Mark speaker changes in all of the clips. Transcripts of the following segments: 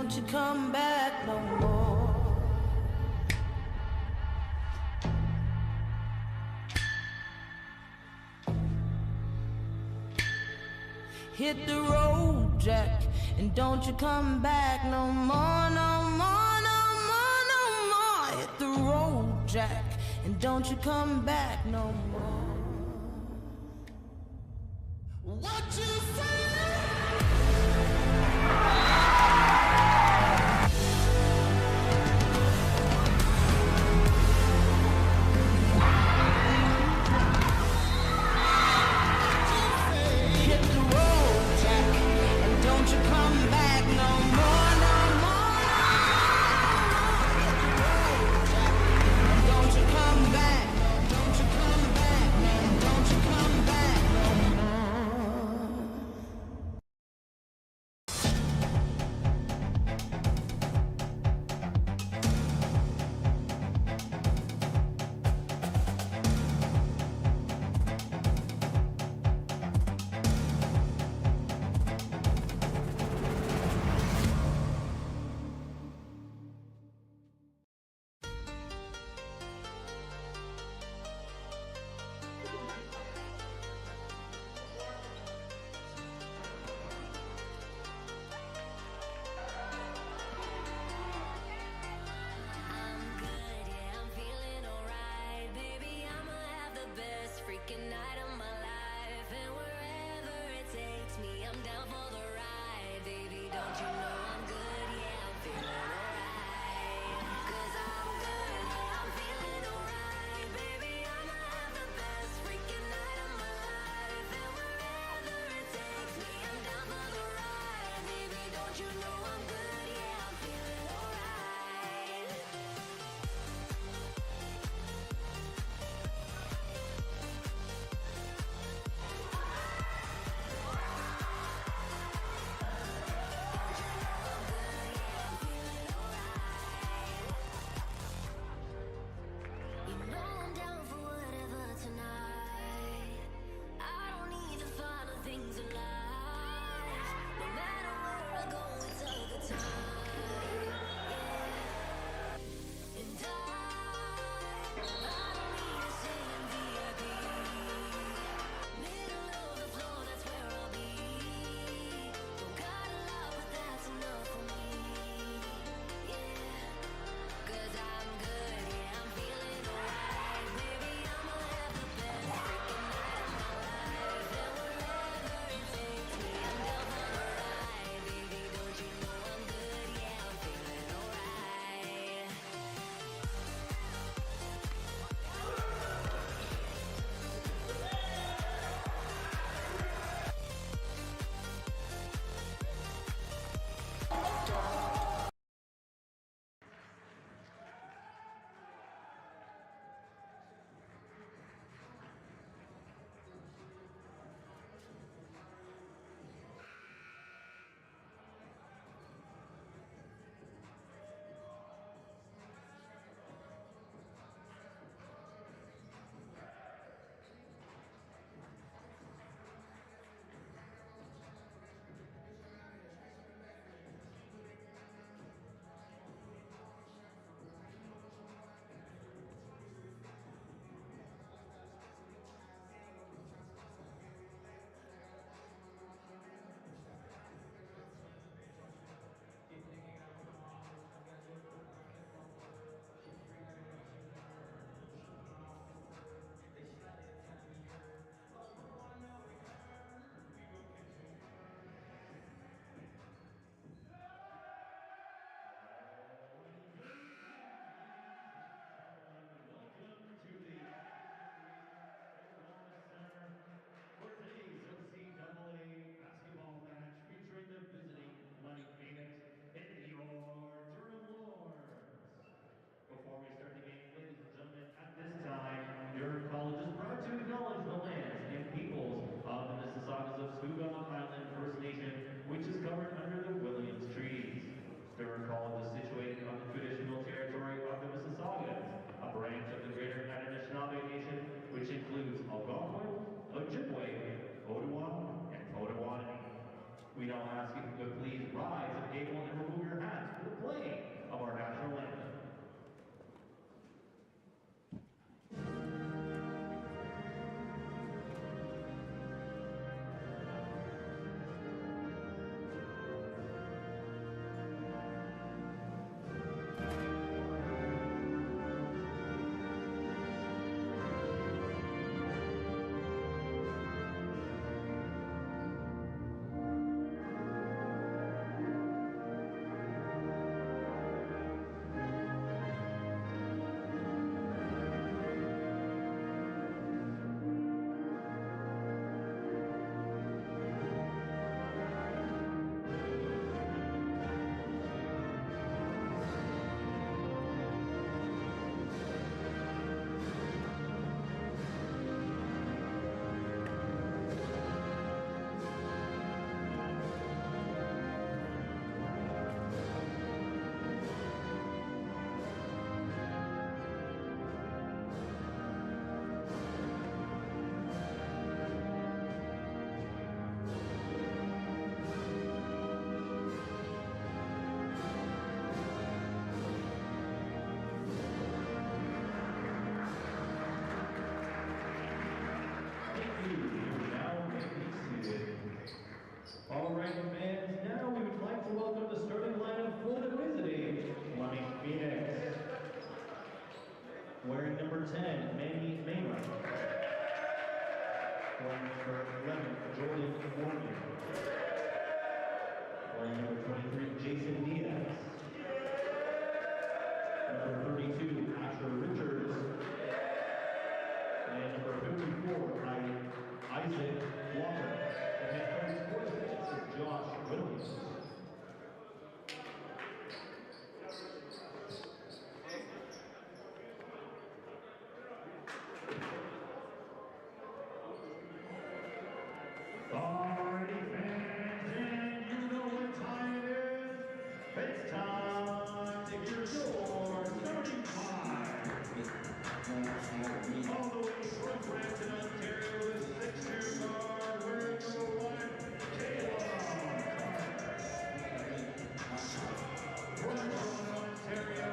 Speaker 1: don't you come back no more. Hit the road, Jack, and don't you come back no more, no more, no more, no more. Hit the road, Jack, and don't you come back no more. What you say? Don't you come back, no, don't you come back, no.
Speaker 2: Playing number 11, Jordan Morgan. Playing number 23, Jason Diaz. Number 32, Asher Richards. And number 54, Isaac Walker. The head coach for the Phoenix is Josh Williams. Alrighty, fans, and you know what time it is. It's time to hear your starting five. All the way from Brampton, Ontario, the 6'2" guard, wearing number 1, Caleb. From Toronto, Ontario,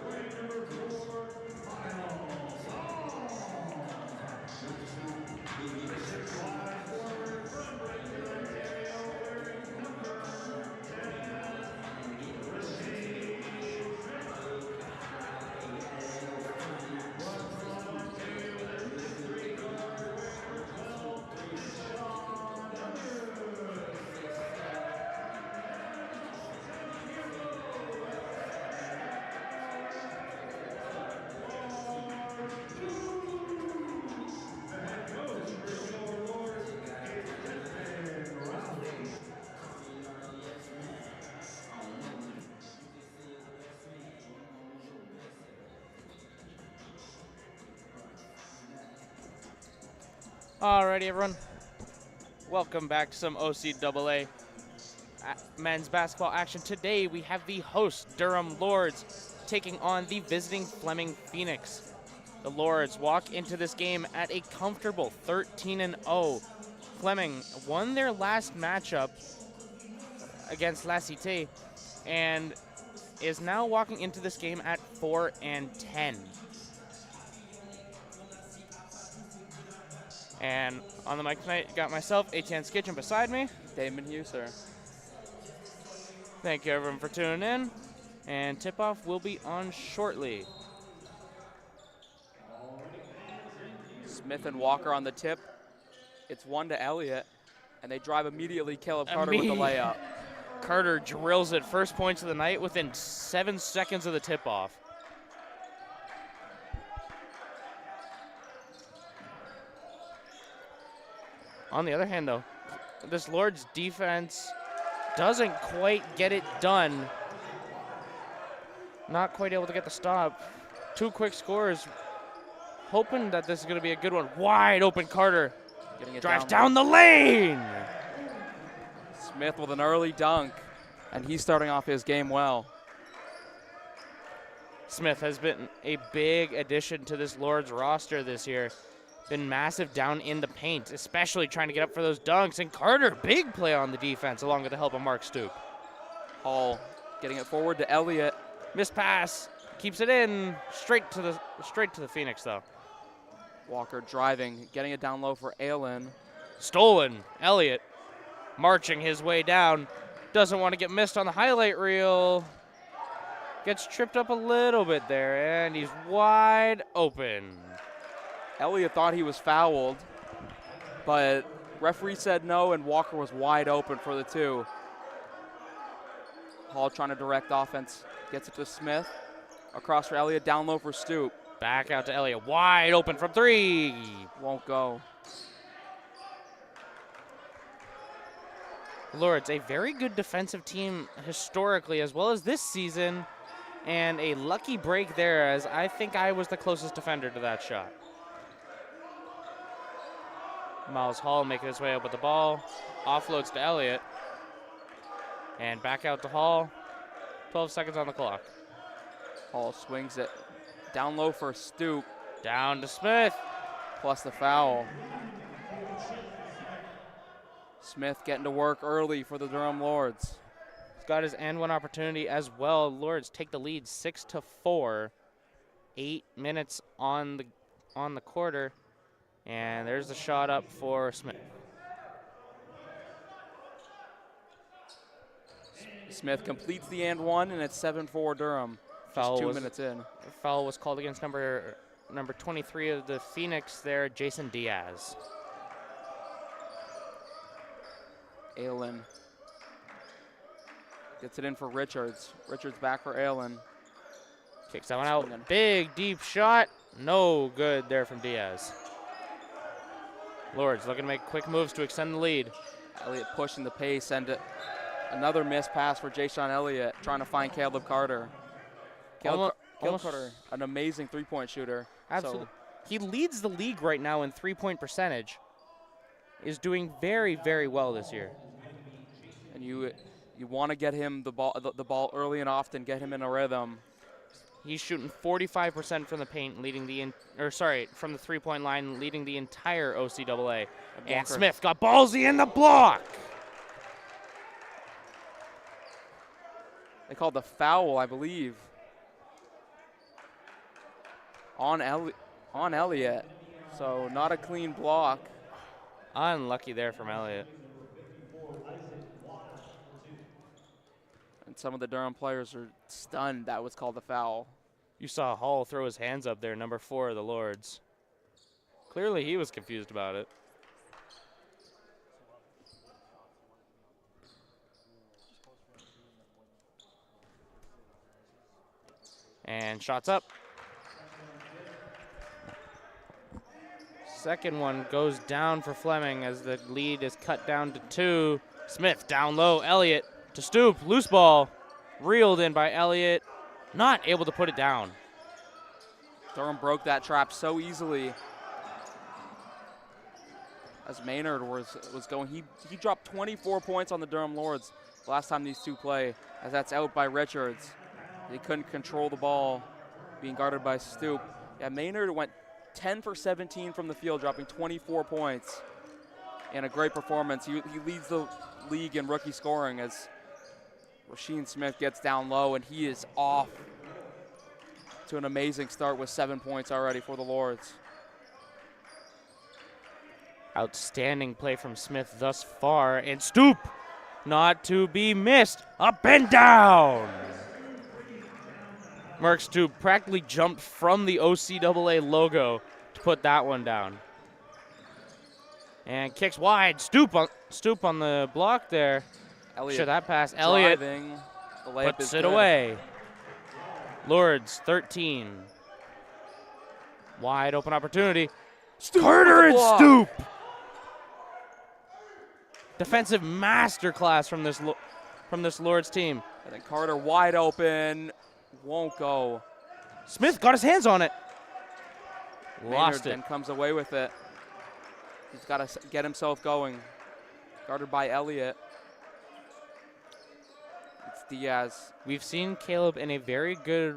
Speaker 2: wearing number 4, Miles Hall. The 6'5" forward from Brampton, Ontario, wearing number 10, Rasheed Smith. From Toronto, Ontario, the 6'3" guard, wearing number 12, Sean Hughes.
Speaker 3: Alrighty, everyone. Welcome back to some OCAA men's basketball action. Today we have the host, Durham Lords, taking on the visiting Fleming Phoenix. The Lords walk into this game at a comfortable 13-0. Fleming won their last matchup against La Cité and is now walking into this game at 4-10. And on the mic tonight, got myself, Etienne Skitchen, beside me.
Speaker 4: Damon Hughes, sir.
Speaker 3: Thank you, everyone, for tuning in. And tip-off will be on shortly.
Speaker 4: Smith and Walker on the tip. It's 1 to Elliott, and they drive immediately Caleb Carter with the layup.
Speaker 3: Carter drills it. First points of the night within 7 seconds of the tip-off. On the other hand, though, this Lord's defense doesn't quite get it done. Not quite able to get the stop. 2 quick scores. Hoping that this is going to be a good one. Wide open Carter. Drives down the lane.
Speaker 4: Smith with an early dunk, and he's starting off his game well.
Speaker 3: Smith has been a big addition to this Lord's roster this year. Been massive down in the paint, especially trying to get up for those dunks. And Carter, big play on the defense, along with the help of Mark Stoop.
Speaker 4: Hall getting it forward to Elliott.
Speaker 3: Missed pass, keeps it in, straight to the Phoenix though.
Speaker 4: Walker driving, getting it down low for Aylin.
Speaker 3: Stolen, Elliott marching his way down. Doesn't want to get missed on the highlight reel. Gets tripped up a little bit there, and he's wide open.
Speaker 4: Elliott thought he was fouled, but referee said no, and Walker was wide open for the 2. Hall trying to direct offense, gets it to Smith. Across for Elliott, down low for Stoop.
Speaker 3: Back out to Elliott, wide open from 3.
Speaker 4: Won't go.
Speaker 3: Lords, a very good defensive team historically as well as this season, and a lucky break there, as I think I was the closest defender to that shot. Miles Hall making his way up with the ball. Offloads to Elliott. And back out to Hall. 12 seconds on the clock.
Speaker 4: Hall swings it down low for Stoop.
Speaker 3: Down to Smith.
Speaker 4: Plus the foul. Smith getting to work early for the Durham Lords.
Speaker 3: He's got his and one opportunity as well. Lords take the lead 6-4. 8 minutes on the quarter. And there's the shot up for Smith.
Speaker 4: Smith completes the and one, and it's 7-4 Durham. Just 2 minutes in.
Speaker 3: Foul was called against number number 23 of the Phoenix there, Jason Diaz.
Speaker 4: Aylen gets it in for Richards. Richards back for Aylen.
Speaker 3: Kicks that one out. Big, deep shot. No good there from Diaz. Lords looking to make quick moves to extend the lead.
Speaker 4: Elliott pushing the pace, and another missed pass for Jay-Sean Elliott, trying to find Caleb Carter. Caleb Carter, an amazing three-point shooter.
Speaker 3: Absolutely. He leads the league right now in three-point percentage. Is doing very, very well this year.
Speaker 4: And you want to get him the ball early and often, get him in a rhythm.
Speaker 3: He's shooting 45% from the paint, leading from the three-point line, leading the entire OCAA. And Smith got ballsy in the block.
Speaker 4: They called the foul, I believe, on Elliott. So not a clean block.
Speaker 3: Unlucky there from Elliott.
Speaker 4: And some of the Durham players are stunned that was called a foul.
Speaker 3: You saw Hall throw his hands up there, number 4 of the Lords. Clearly he was confused about it. And shots up. Second one goes down for Fleming as the lead is cut down to 2. Smith down low, Elliott to Stoop, loose ball, reeled in by Elliott, not able to put it down.
Speaker 4: Durham broke that trap so easily. As Maynard was going, he dropped 24 points on the Durham Lords last time these two play, as that's out by Richards. They couldn't control the ball, being guarded by Stoop. Yeah, Maynard went 10 for 17 from the field, dropping 24 points. And a great performance. He leads the league in rookie scoring as Rasheem Smith gets down low, and he is off to an amazing start with 7 points already for the Lords.
Speaker 3: Outstanding play from Smith thus far, and Stoop, not to be missed, up and down. Merck Stoop practically jumped from the OCAA logo to put that one down. And kicks wide, Stoop on the block there. Sure, that pass, Elliott puts it away. Lords 13. Wide open opportunity. Carter and Stoop. Defensive masterclass from this Lords team.
Speaker 4: And then Carter wide open, won't go.
Speaker 3: Smith got his hands on it. Lost it.
Speaker 4: Then comes away with it. He's got to get himself going. Guarded by Elliott. It's Diaz.
Speaker 3: We've seen Caleb in a very good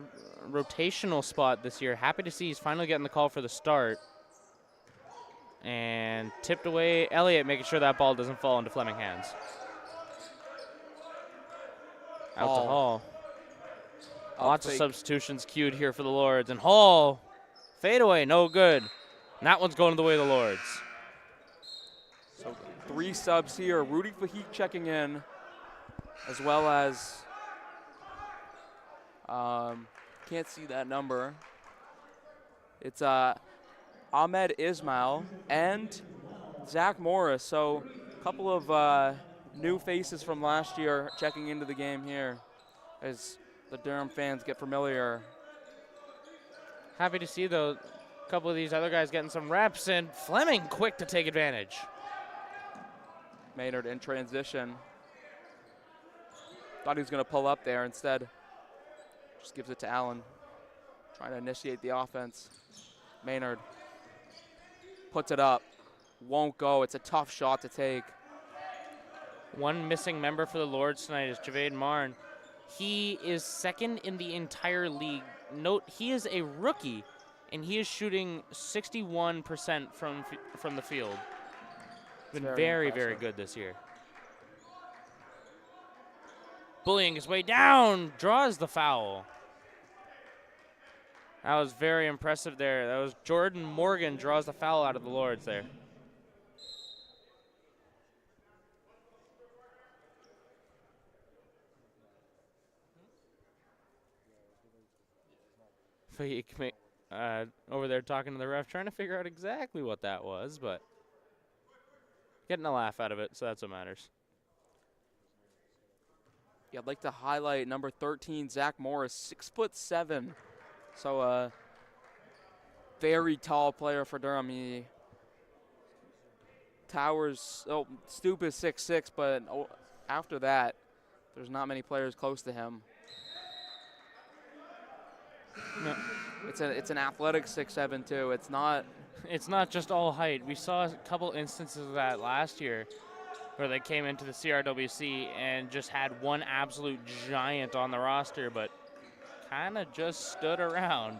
Speaker 3: rotational spot this year. Happy to see he's finally getting the call for the start. And tipped away. Elliott making sure that ball doesn't fall into Fleming hands. Out to Hall. Lots of substitutions queued here for the Lords. And Hall, fadeaway, no good. And that one's going the way of the Lords.
Speaker 4: So 3 subs here. Rudy Fahik checking in, as well as, can't see that number. It's Ahmed Ismail and Zach Morris. So a couple of new faces from last year checking into the game here as the Durham fans get familiar.
Speaker 3: Happy to see, though, a couple of these other guys getting some reps, and Fleming quick to take advantage.
Speaker 4: Maynard in transition. Thought he was going to pull up there. Instead, just gives it to Allen, trying to initiate the offense. Maynard puts it up. Won't go. It's a tough shot to take.
Speaker 3: One missing member for the Lords tonight is Javade Marn. He is second in the entire league. Note, he is a rookie, and he is shooting 61% from the field. Been very, very good this year. Bullying his way down, draws the foul. That was very impressive there. That was Jordan Morgan draws the foul out of the Lords there. over there talking to the ref, trying to figure out exactly what that was, but getting a laugh out of it, so that's what matters.
Speaker 4: Yeah, I'd like to highlight number 13, Zach Morris, 6'7". So a very tall player for Durham. He towers, Stoop is 6'6", but after that, there's not many players close to him.
Speaker 3: No.
Speaker 4: It's an athletic 6'7" too. It's not
Speaker 3: just all height. We saw a couple instances of that last year where they came into the CRWC and just had one absolute giant on the roster, but kind of just stood around.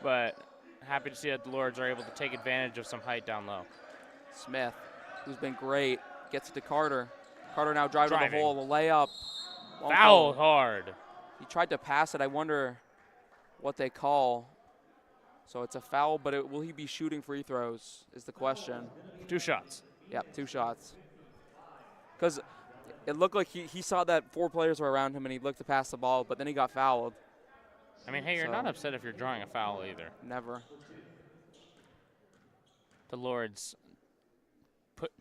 Speaker 3: But happy to see that the Lords are able to take advantage of some height down low.
Speaker 4: Smith, who's been great, gets it to Carter. Carter now driving to the hole, the layup.
Speaker 3: Foul hard.
Speaker 4: He tried to pass it. I wonder what they call. So it's a foul, but will he be shooting free throws is the question.
Speaker 3: 2 shots.
Speaker 4: Yep, 2 shots. Because it looked like he saw that 4 players were around him and he looked to pass the ball, but then he got fouled.
Speaker 3: I mean, hey, you're not upset if you're drawing a foul either.
Speaker 4: Never.
Speaker 3: The Lords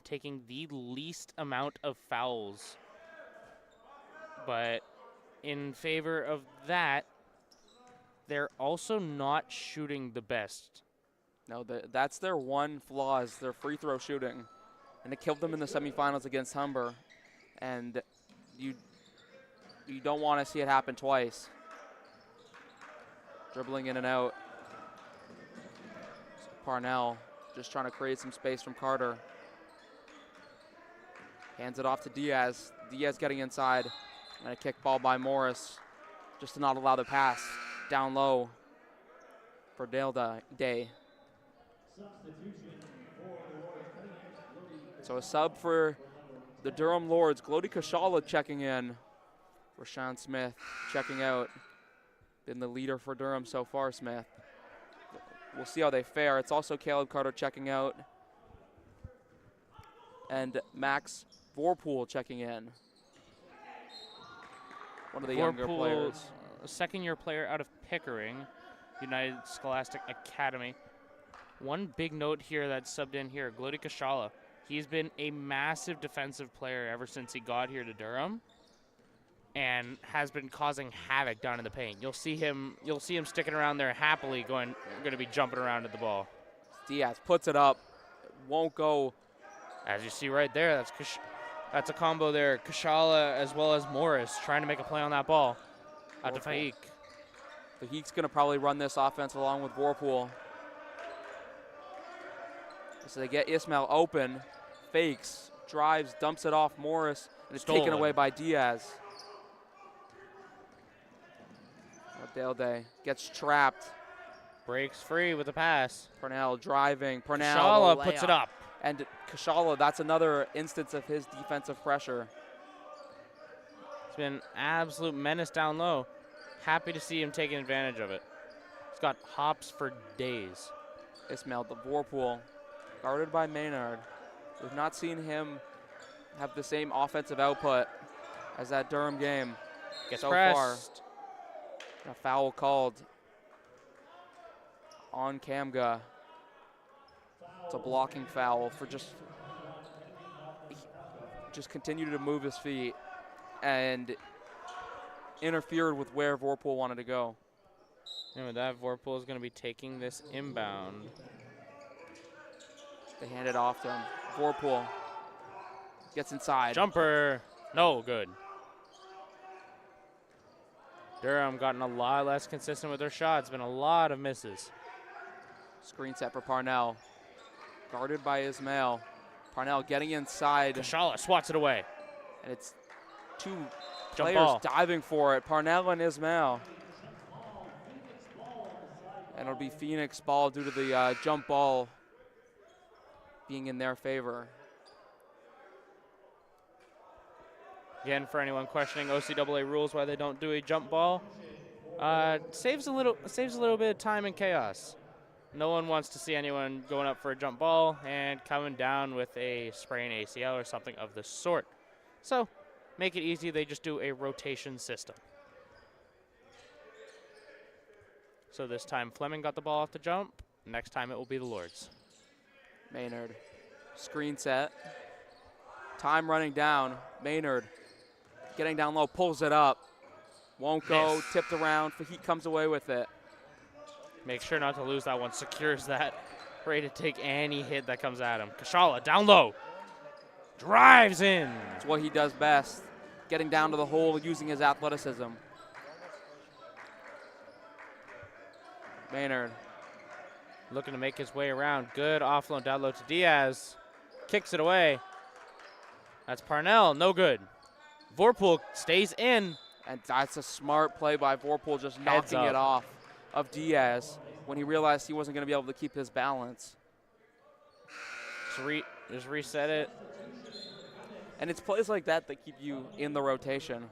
Speaker 3: taking the least amount of fouls. But in favor of that, they're also not shooting the best.
Speaker 4: No, that's their one flaw is their free throw shooting. And it killed them in the semifinals against Humber. And you don't want to see it happen twice. Dribbling in and out. Parnell just trying to create some space from Carter. Hands it off to Diaz. Diaz getting inside. And a kick ball by Morris just to not allow the pass down low for Dale Day. So a sub for the Durham Lords. Glody Kashala checking in. Rashawn Smith checking out. Been the leader for Durham so far, Smith. We'll see how they fare. It's also Caleb Carter checking out. And Max Vorpool checking in. One of the younger players.
Speaker 3: A second-year player out of Pickering, United Scholastic Academy. One big note here that's subbed in here, Glody Kashala. He's been a massive defensive player ever since he got here to Durham and has been causing havoc down in the paint. You'll see him sticking around there happily going to be jumping around at the ball.
Speaker 4: Diaz puts it up. Won't go.
Speaker 3: As you see right there, that's a combo there. Kashala as well as Morris trying to make a play on that ball. Out to Faik.
Speaker 4: Faik's going to probably run this offense along with Vorpool. So they get Ismail open. Fakes, drives, dumps it off Morris, and it's taken away by Diaz. Dale Day gets trapped.
Speaker 3: Breaks free with a pass.
Speaker 4: Parnell driving.
Speaker 3: Kashala puts it up.
Speaker 4: And Kashala, that's another instance of his defensive pressure.
Speaker 3: It's been an absolute menace down low. Happy to see him taking advantage of it. He's got hops for days.
Speaker 4: Ismail, the Vorpool, guarded by Maynard. We've not seen him have the same offensive output as that Durham game so far. A foul called on Kamga. It's a blocking foul for just continued to move his feet and interfered with where Vorpool wanted to go.
Speaker 3: And with that, Vorpool is going to be taking this inbound.
Speaker 4: They hand it off to him. Vorpool gets inside.
Speaker 3: Jumper, no good. Durham gotten a lot less consistent with their shots. Been a lot of misses.
Speaker 4: Screen set for Parnell. Guarded by Ismail. Parnell getting inside.
Speaker 3: Kashala swats it away.
Speaker 4: And it's 2
Speaker 3: Jump
Speaker 4: players
Speaker 3: ball.
Speaker 4: diving for it. Parnell and Ismail. And it'll be Phoenix ball due to the jump ball being in their favor.
Speaker 3: Again, for anyone questioning OCAA rules why they don't do a jump ball, saves a little bit of time and chaos. No one wants to see anyone going up for a jump ball and coming down with a sprained ACL or something of the sort. So, make it easy, they just do a rotation system. So this time Fleming got the ball off the jump. Next time it will be the Lords.
Speaker 4: Maynard, screen set. Time running down. Maynard getting down low, pulls it up. Won't go,
Speaker 3: Miss.
Speaker 4: tipped around. Fahit comes away with it.
Speaker 3: Make sure not to lose that one. Secures that. Ready to take any hit that comes at him. Kashala down low. Drives in.
Speaker 4: It's what he does best. Getting down to the hole using his athleticism. Maynard.
Speaker 3: Looking to make his way around. Good offload down low to Diaz. Kicks it away. That's Parnell. No good. Vorpool stays in.
Speaker 4: And that's a smart play by Vorpool, just
Speaker 3: Heads
Speaker 4: knocking
Speaker 3: up.
Speaker 4: it off of Diaz when he realized he wasn't going to be able to keep his balance.
Speaker 3: Just reset it.
Speaker 4: And it's plays like that that keep you in the rotation.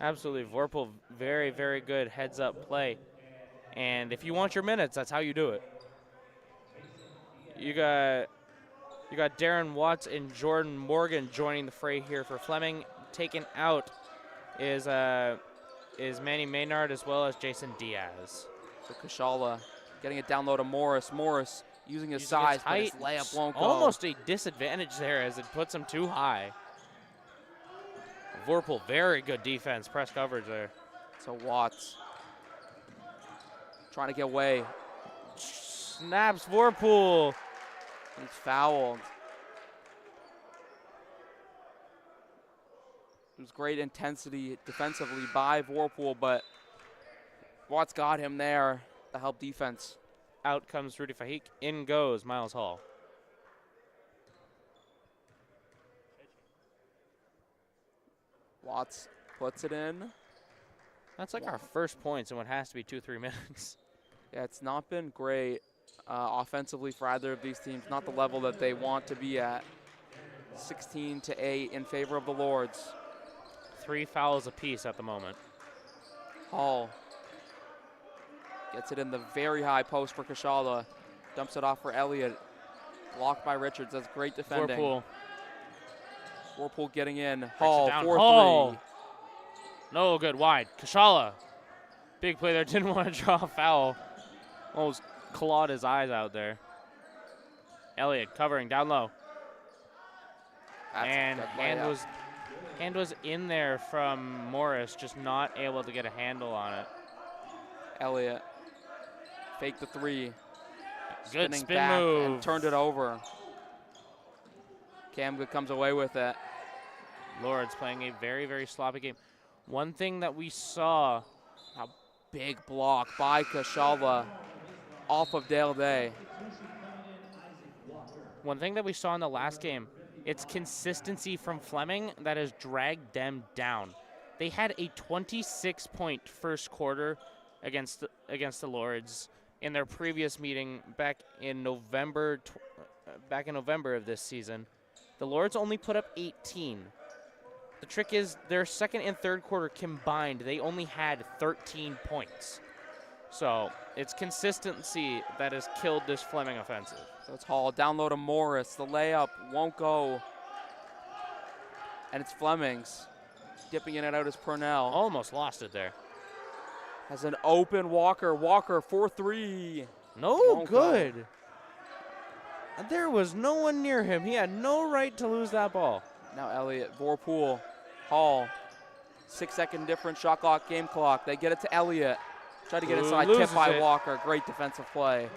Speaker 3: Absolutely. Vorpool, very, very good heads-up play. And if you want your minutes, that's how you do it. You got Darren Watts and Jordan Morgan joining the fray here for Fleming. Taken out is Manny Maynard as well as Jason Diaz.
Speaker 4: So Kashala getting it down low to Morris. Morris using his size, but his layup won't go.
Speaker 3: Almost a disadvantage there as it puts him too high. Vorpool, very good defense, press coverage there.
Speaker 4: So Watts trying to get away.
Speaker 3: Snaps Vorpool.
Speaker 4: He's fouled. It was great intensity defensively by Vorpool, but Watts got him there to help defense.
Speaker 3: Out comes Rudy Fahik. In goes Miles Hall.
Speaker 4: Watts puts it in.
Speaker 3: That's like our first points in what has to be 2-3 minutes.
Speaker 4: Yeah, it's not been great offensively for either of these teams. Not the level that they want to be at. 16-8 in favor of the Lords.
Speaker 3: 3 fouls apiece at the moment.
Speaker 4: Hall gets it in the very high post for Kashala. Dumps it off for Elliott. Blocked by Richards. That's great defending.
Speaker 3: Vorpool.
Speaker 4: Vorpool getting in.
Speaker 3: Breaks it
Speaker 4: Hall,
Speaker 3: down.
Speaker 4: 4-3.
Speaker 3: Hall. No good. Wide. Kashala. Big play there. Didn't want to draw a foul. Almost clawed his eyes out there. Elliott covering down low.
Speaker 4: That's a
Speaker 3: And
Speaker 4: good
Speaker 3: hand was in there from Morris, just not able to get a handle on it.
Speaker 4: Elliott faked the three.
Speaker 3: Good
Speaker 4: Spinning
Speaker 3: spin
Speaker 4: back
Speaker 3: move.
Speaker 4: and turned it over. Kamga comes away with it.
Speaker 3: Lords playing a very, very sloppy game. One thing that we saw,
Speaker 4: A big block by Kashala off of Dale Day.
Speaker 3: one thing that we saw in the last game, it's consistency from Fleming that has dragged them down. They had a 26-point first quarter against the Lords in their previous meeting back in November of this season. The Lords only put up 18. The trick is their second and third quarter combined, they only had 13 points. So it's consistency that has killed this Fleming offensive.
Speaker 4: So it's Hall down low to Morris. The layup won't go. And it's Fleming's. Dipping in and out is Purnell.
Speaker 3: Almost lost it there.
Speaker 4: Has an open Walker. Walker 4-3.
Speaker 3: No
Speaker 4: Won't
Speaker 3: good. And there was no one near him. He had no right to lose that ball.
Speaker 4: Now Elliott, Vorpool, Hall. 6-second difference, shot clock, game clock. They get it to Elliott. Try to get inside,
Speaker 3: Loses
Speaker 4: tip by
Speaker 3: it.
Speaker 4: Walker. Great defensive play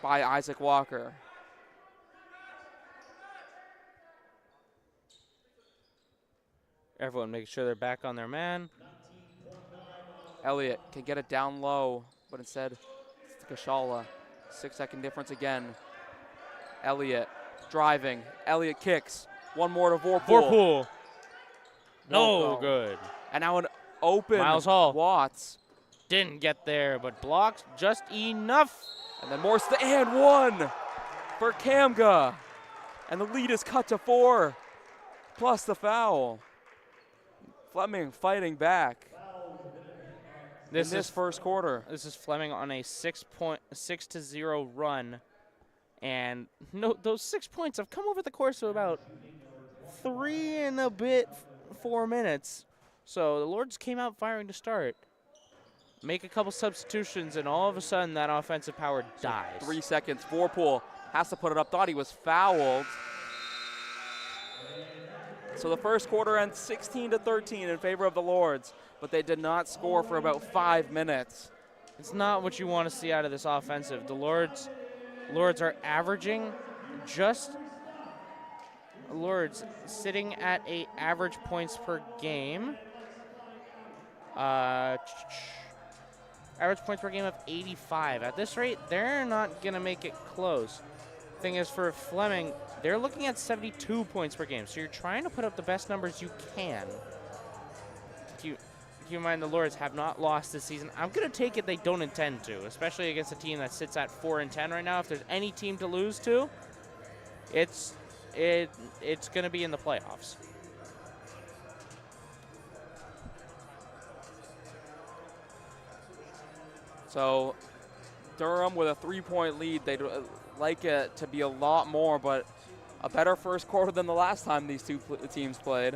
Speaker 4: by Isaac Walker.
Speaker 3: Everyone make sure they're back on their man.
Speaker 4: Elliott can get it down low, but instead it's to Kashala. 6-second difference again. Elliott driving. Elliott kicks. One more to Vorpool.
Speaker 3: Vorpool. No
Speaker 4: Won't go.
Speaker 3: good.
Speaker 4: And now an open
Speaker 3: Miles Hall.
Speaker 4: Watts.
Speaker 3: Didn't get there, but blocked just enough.
Speaker 4: And then Morris and one for Kamga. And the lead is cut to 4, plus the foul. Fleming fighting back in this first quarter.
Speaker 3: This is Fleming on a 6-0 run. And no, those 6 points have come over the course of about 3 and a bit, 4 minutes. So the Lords came out firing to start. make a couple substitutions, and all of a sudden that offensive power dies.
Speaker 4: 3 seconds. Vorpool has to put it up. Thought he was fouled. So the first quarter ends 16-13 in favor of the Lords, but they did not score for about 5 minutes.
Speaker 3: It's not what you want to see out of this offensive. The Lords are averaging Lords sitting at a average points per game. Average points per game of 85. At this rate, they're not going to make it close. Thing is, for Fleming, they're looking at 72 points per game. So you're trying to put up the best numbers you can. Keep in mind the Lords have not lost this season. I'm going to take it they don't intend to, especially against a team that sits at 4-10 right now. If there's any team to lose to, it's going to be in the playoffs.
Speaker 4: So Durham with a 3-point lead. They'd like it to be a lot more, but a better first quarter than the last time these two teams played.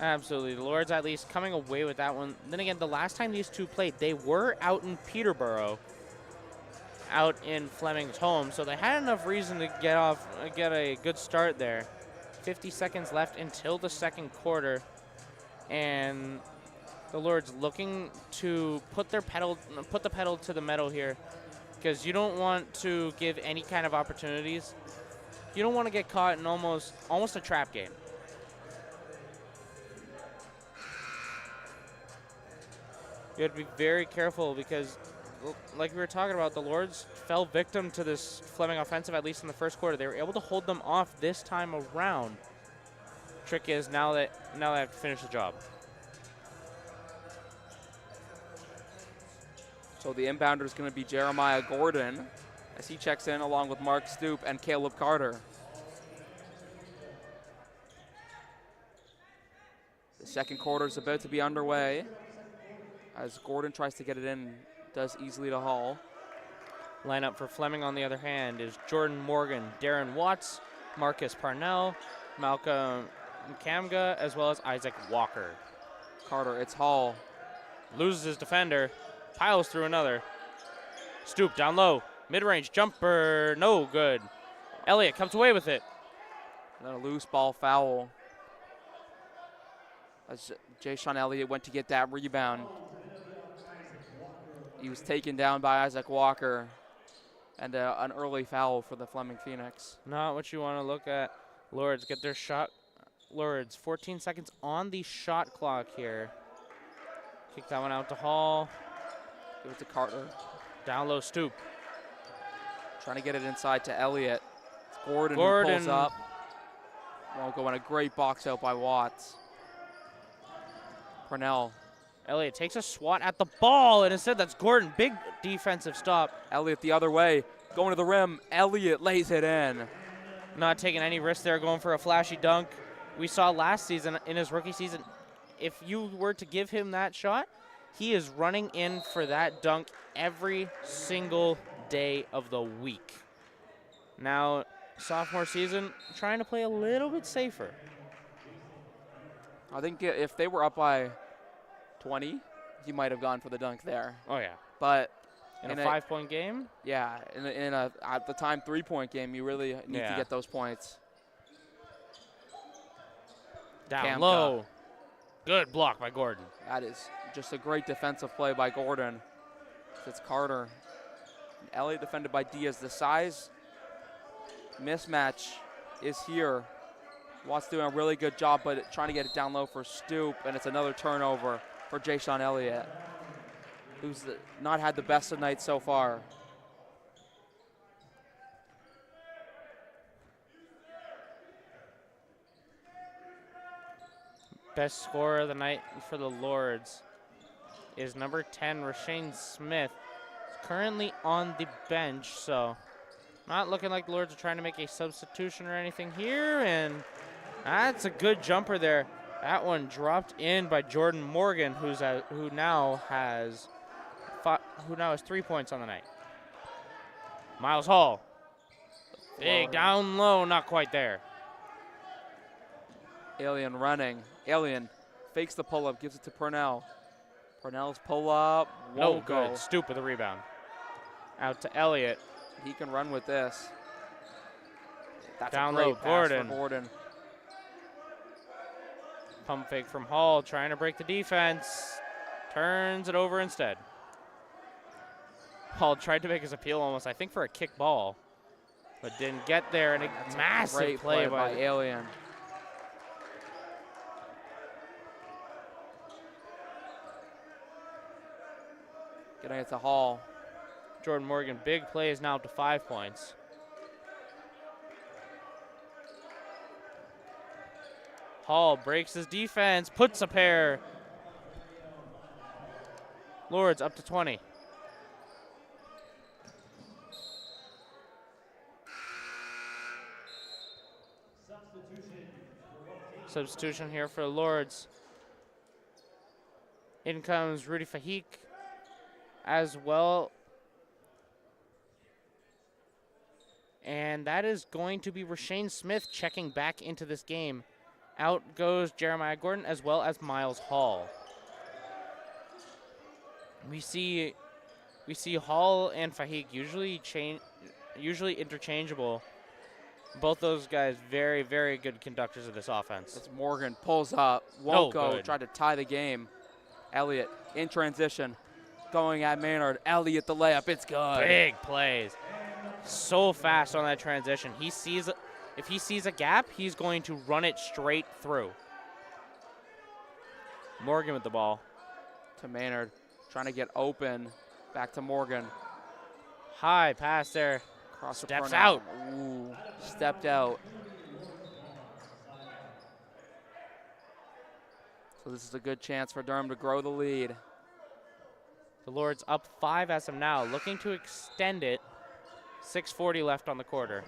Speaker 3: Absolutely. The Lords at least coming away with that one. Then again, the last time these two played, they were out in Peterborough, out in Fleming's home, so they had enough reason to get a good start there. 50 seconds left until the second quarter, and the Lords looking to put the pedal to the metal here, because you don't want to give any kind of opportunities. You don't want to get caught in almost a trap game. You have to be very careful because, like we were talking about, the Lords fell victim to this Fleming offensive, at least in the first quarter. They were able to hold them off this time around. Trick is now they have to finish the job.
Speaker 4: So the inbounder is going to be Jeremiah Gordon as he checks in along with Mark Stoop and Caleb Carter. The second quarter is about to be underway as Gordon tries to get it in, does easily to Hall.
Speaker 3: Lineup for Fleming, on the other hand, is Jordan Morgan, Darren Watts, Marcus Parnell, Malcolm Kamga, as well as Isaac Walker.
Speaker 4: Carter, it's Hall.
Speaker 3: Loses his defender, piles through another. Stoop down low, mid-range jumper, no good. Elliott comes away with it.
Speaker 4: And then a loose ball foul as Jay Sean Elliott went to get that rebound. He was taken down by Isaac Walker, and an early foul for the Fleming Phoenix.
Speaker 3: Not what you want to look at. Lords get their shot. Lords, 14 seconds on the shot clock here. Kick that one out to Hall.
Speaker 4: Give it to Carter.
Speaker 3: Down low, Stoop.
Speaker 4: Trying to get it inside to Elliott. It's Gordon who pulls up. Won't go in. A great box out by Watts. Parnell.
Speaker 3: Elliott takes a swat at the ball, and instead that's Gordon. Big defensive stop.
Speaker 4: Elliott the other way. Going to the rim. Elliott lays it in.
Speaker 3: Not taking any risks there, going for a flashy dunk. We saw last season, in his rookie season, if you were to give him that shot, he is running in for that dunk every single day of the week. Now, sophomore season, trying to play a little bit safer.
Speaker 4: I think if they were up by 20, he might have gone for the dunk there.
Speaker 3: Oh, yeah.
Speaker 4: But
Speaker 3: in a 5-point game?
Speaker 4: Yeah, in a at the time 3-point game, you really need to get those points.
Speaker 3: Down
Speaker 4: Kamka.
Speaker 3: low. Good block by Gordon.
Speaker 4: That is just a great defensive play by Gordon. It's Carter. Elliott defended by Diaz. The size mismatch is here. Watts doing a really good job, but trying to get it down low for Stoop, and it's another turnover for Jay Sean Elliott, who's not had the best of night so far.
Speaker 3: Best scorer of the night for the Lords is number 10, Rashane Smith. Currently on the bench, so not looking like the Lords are trying to make a substitution or anything here, and that's a good jumper there. That one dropped in by Jordan Morgan, who now has 3 points on the night. Miles Hall, big down low, not quite there.
Speaker 4: Alien running. Alien fakes the pull-up, gives it to Purnell. Parnell's pull up.
Speaker 3: No
Speaker 4: Won't go.
Speaker 3: good. Stoop with a rebound. Out to Elliott.
Speaker 4: He can run with this. That's
Speaker 3: Down
Speaker 4: a great
Speaker 3: low,
Speaker 4: pass
Speaker 3: Gordon.
Speaker 4: for Gordon.
Speaker 3: Pump fake from Hall, trying to break the defense. Turns it over instead. Hall tried to make his appeal almost, I think, for a kick ball, but didn't get there. And a massive
Speaker 4: Great
Speaker 3: play
Speaker 4: by Alien. Getting it to Hall.
Speaker 3: Jordan Morgan, big plays now up to 5 points. Hall breaks his defense, puts a pair. Lourdes up to 20. Substitution here for Lourdes. In comes Rudy Fahik as well. And that is going to be Rashane Smith checking back into this game. Out goes Jeremiah Gordon as well as Miles Hall. We see Hall and Fahik usually interchangeable. Both those guys very, very good conductors of this offense.
Speaker 4: It's Morgan pulls up, won't go,
Speaker 3: good.
Speaker 4: tried to tie the game. Elliott in transition, going at Maynard. Elliott the layup, it's good.
Speaker 3: Big plays. So fast on that transition. If he sees a gap, he's going to run it straight through. Morgan with the ball.
Speaker 4: To Maynard, trying to get open. Back to Morgan.
Speaker 3: High pass there.
Speaker 4: Cross
Speaker 3: Steps
Speaker 4: Purnell.
Speaker 3: out.
Speaker 4: Ooh, stepped out. So this is a good chance for Durham to grow the lead.
Speaker 3: The Lourdes up 5 as of now, looking to extend it. 6:40 left on the quarter.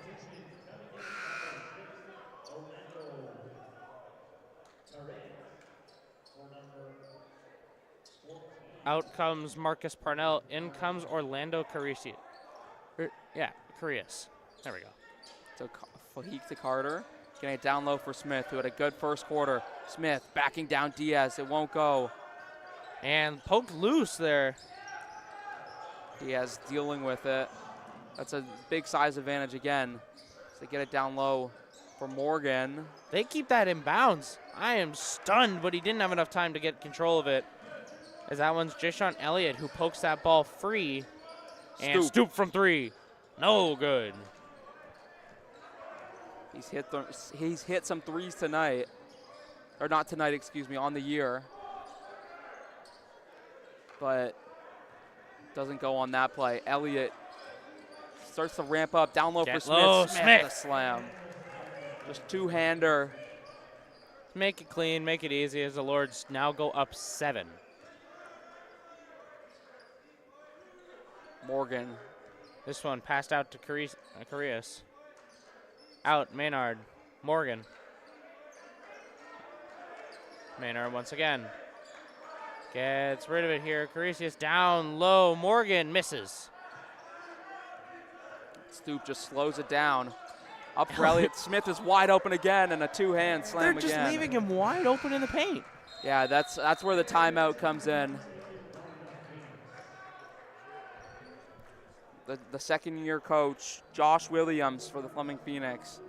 Speaker 3: Out comes Marcus Parnell. In comes Orlando Carisi. Carius. There we go.
Speaker 4: So Fahik to Carter. Getting it down low for Smith, who had a good first quarter. Smith backing down Diaz. It won't go.
Speaker 3: And poked loose there.
Speaker 4: Diaz dealing with it. That's a big size advantage again. So they get it down low for Morgan.
Speaker 3: They keep that in bounds. I am stunned, but he didn't have enough time to get control of it. As that one's Jashon Elliott who pokes that ball free. And Stoop from 3. No good.
Speaker 4: He's hit some threes tonight. Or not tonight, excuse me, on the year. But doesn't go on that play. Elliott starts to ramp up. Down low for Smith. Smith the slam. Just two-hander.
Speaker 3: Make it clean, make it easy as the Lourdes now go up 7.
Speaker 4: Morgan.
Speaker 3: This one passed out to Carius. Out, Maynard. Morgan. Maynard once again. Gets rid of it here. Carisius down low. Morgan misses.
Speaker 4: Stoop just slows it down. Up for Elliott. Smith is wide open again, and a two-hand slam again.
Speaker 3: They're just leaving him wide open in the paint.
Speaker 4: Yeah, that's where the timeout comes in. The second-year coach, Josh Williams, for the Fleming Phoenix.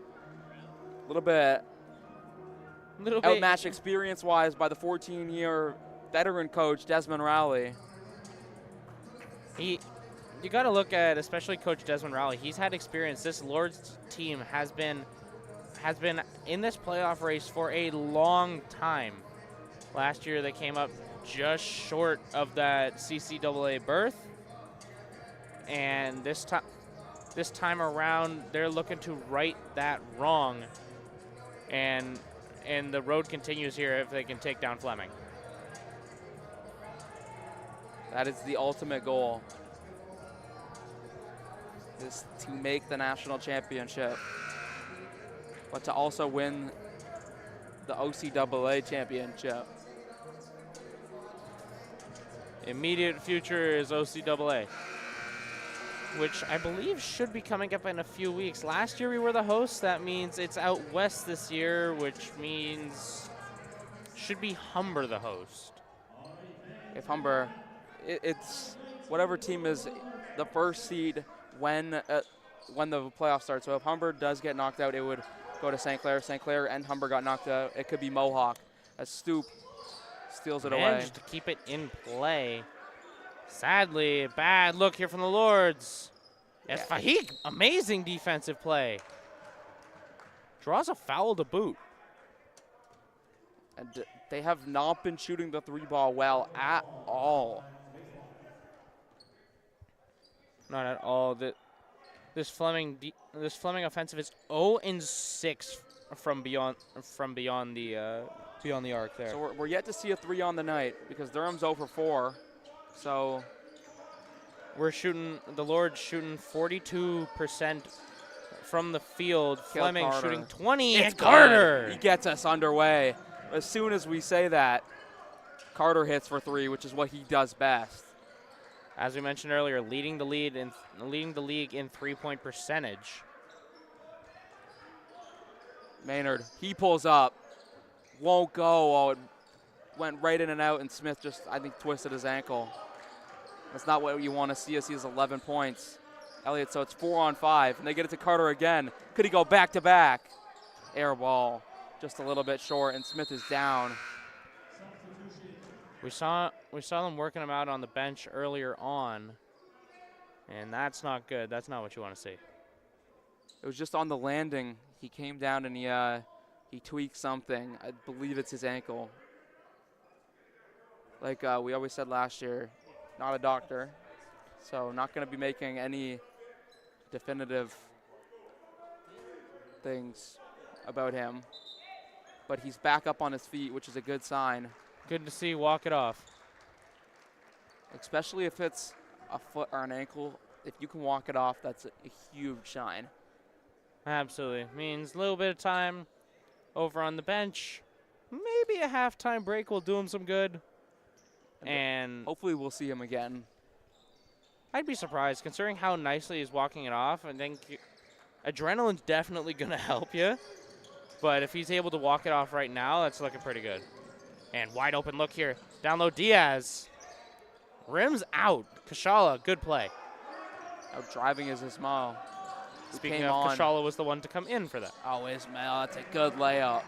Speaker 4: A little bit outmatched experience-wise by the 14-year veteran coach, Desmond Rowley.
Speaker 3: You got to look at, especially Coach Desmond Rowley. He's had experience. This Lourdes team has been in this playoff race for a long time. Last year, they came up just short of that CCAA berth. And this time around, they're looking to right that wrong. And the road continues here if they can take down Fleming.
Speaker 4: That is the ultimate goal, is to make the national championship, but to also win the OCAA championship.
Speaker 3: Immediate future is OCAA, which I believe should be coming up in a few weeks. Last year we were the hosts. That means it's out west this year, which means should be Humber the host.
Speaker 4: if Humber, it's whatever team is the first seed when the playoffs start. So if Humber does get knocked out, it would go to St. Clair. St. Clair and Humber got knocked out. It could be Mohawk as Stoop steals it away.
Speaker 3: Managed to keep it in play. Sadly, bad look here from the Lords. As Fahik, amazing defensive play. Draws a foul to boot.
Speaker 4: And they have not been shooting the 3-ball well at all.
Speaker 3: Not at all. This Fleming offensive is 0-6 from beyond the arc there.
Speaker 4: So we're yet to see a 3 on the night because Durham's 0 for 4. So
Speaker 3: the Lords shooting 42% from the field. Fleming
Speaker 4: Carter.
Speaker 3: shooting 20.
Speaker 4: It's
Speaker 3: And Carter.
Speaker 4: He gets us underway. As soon as we say that, Carter hits for 3, which is what he does best.
Speaker 3: As we mentioned earlier, leading the league in 3-point percentage.
Speaker 4: Maynard, he pulls up, won't go. Oh, it went right in and out, and Smith just, I think, twisted his ankle. That's not what you want to see. He has 11 points. Elliott, so it's 4-on-5, and they get it to Carter again. Could he go back-to-back? Air ball, just a little bit short, and Smith is down.
Speaker 3: We saw them working him out on the bench earlier on, and that's not good. That's not what you want to see.
Speaker 4: It was just on the landing. He came down and he tweaked something. I believe it's his ankle. Like we always said last year, not a doctor, so not going to be making any definitive things about him. But he's back up on his feet, which is a good sign.
Speaker 3: Good to see. Walk it off.
Speaker 4: Especially if it's a foot or an ankle. If you can walk it off, that's a huge sign.
Speaker 3: Absolutely. Means a little bit of time over on the bench. Maybe a halftime break will do him some good. And
Speaker 4: hopefully we'll see him again.
Speaker 3: I'd be surprised, considering how nicely he's walking it off. I think adrenaline's definitely going to help you. But if he's able to walk it off right now, that's looking pretty good. And wide open look here. Down low, Diaz. Rims out. Kashala, good play.
Speaker 4: Out driving is Ismail.
Speaker 3: Speaking of, Kashala was the one to come in for that.
Speaker 4: Oh, Ismail, that's a good layup.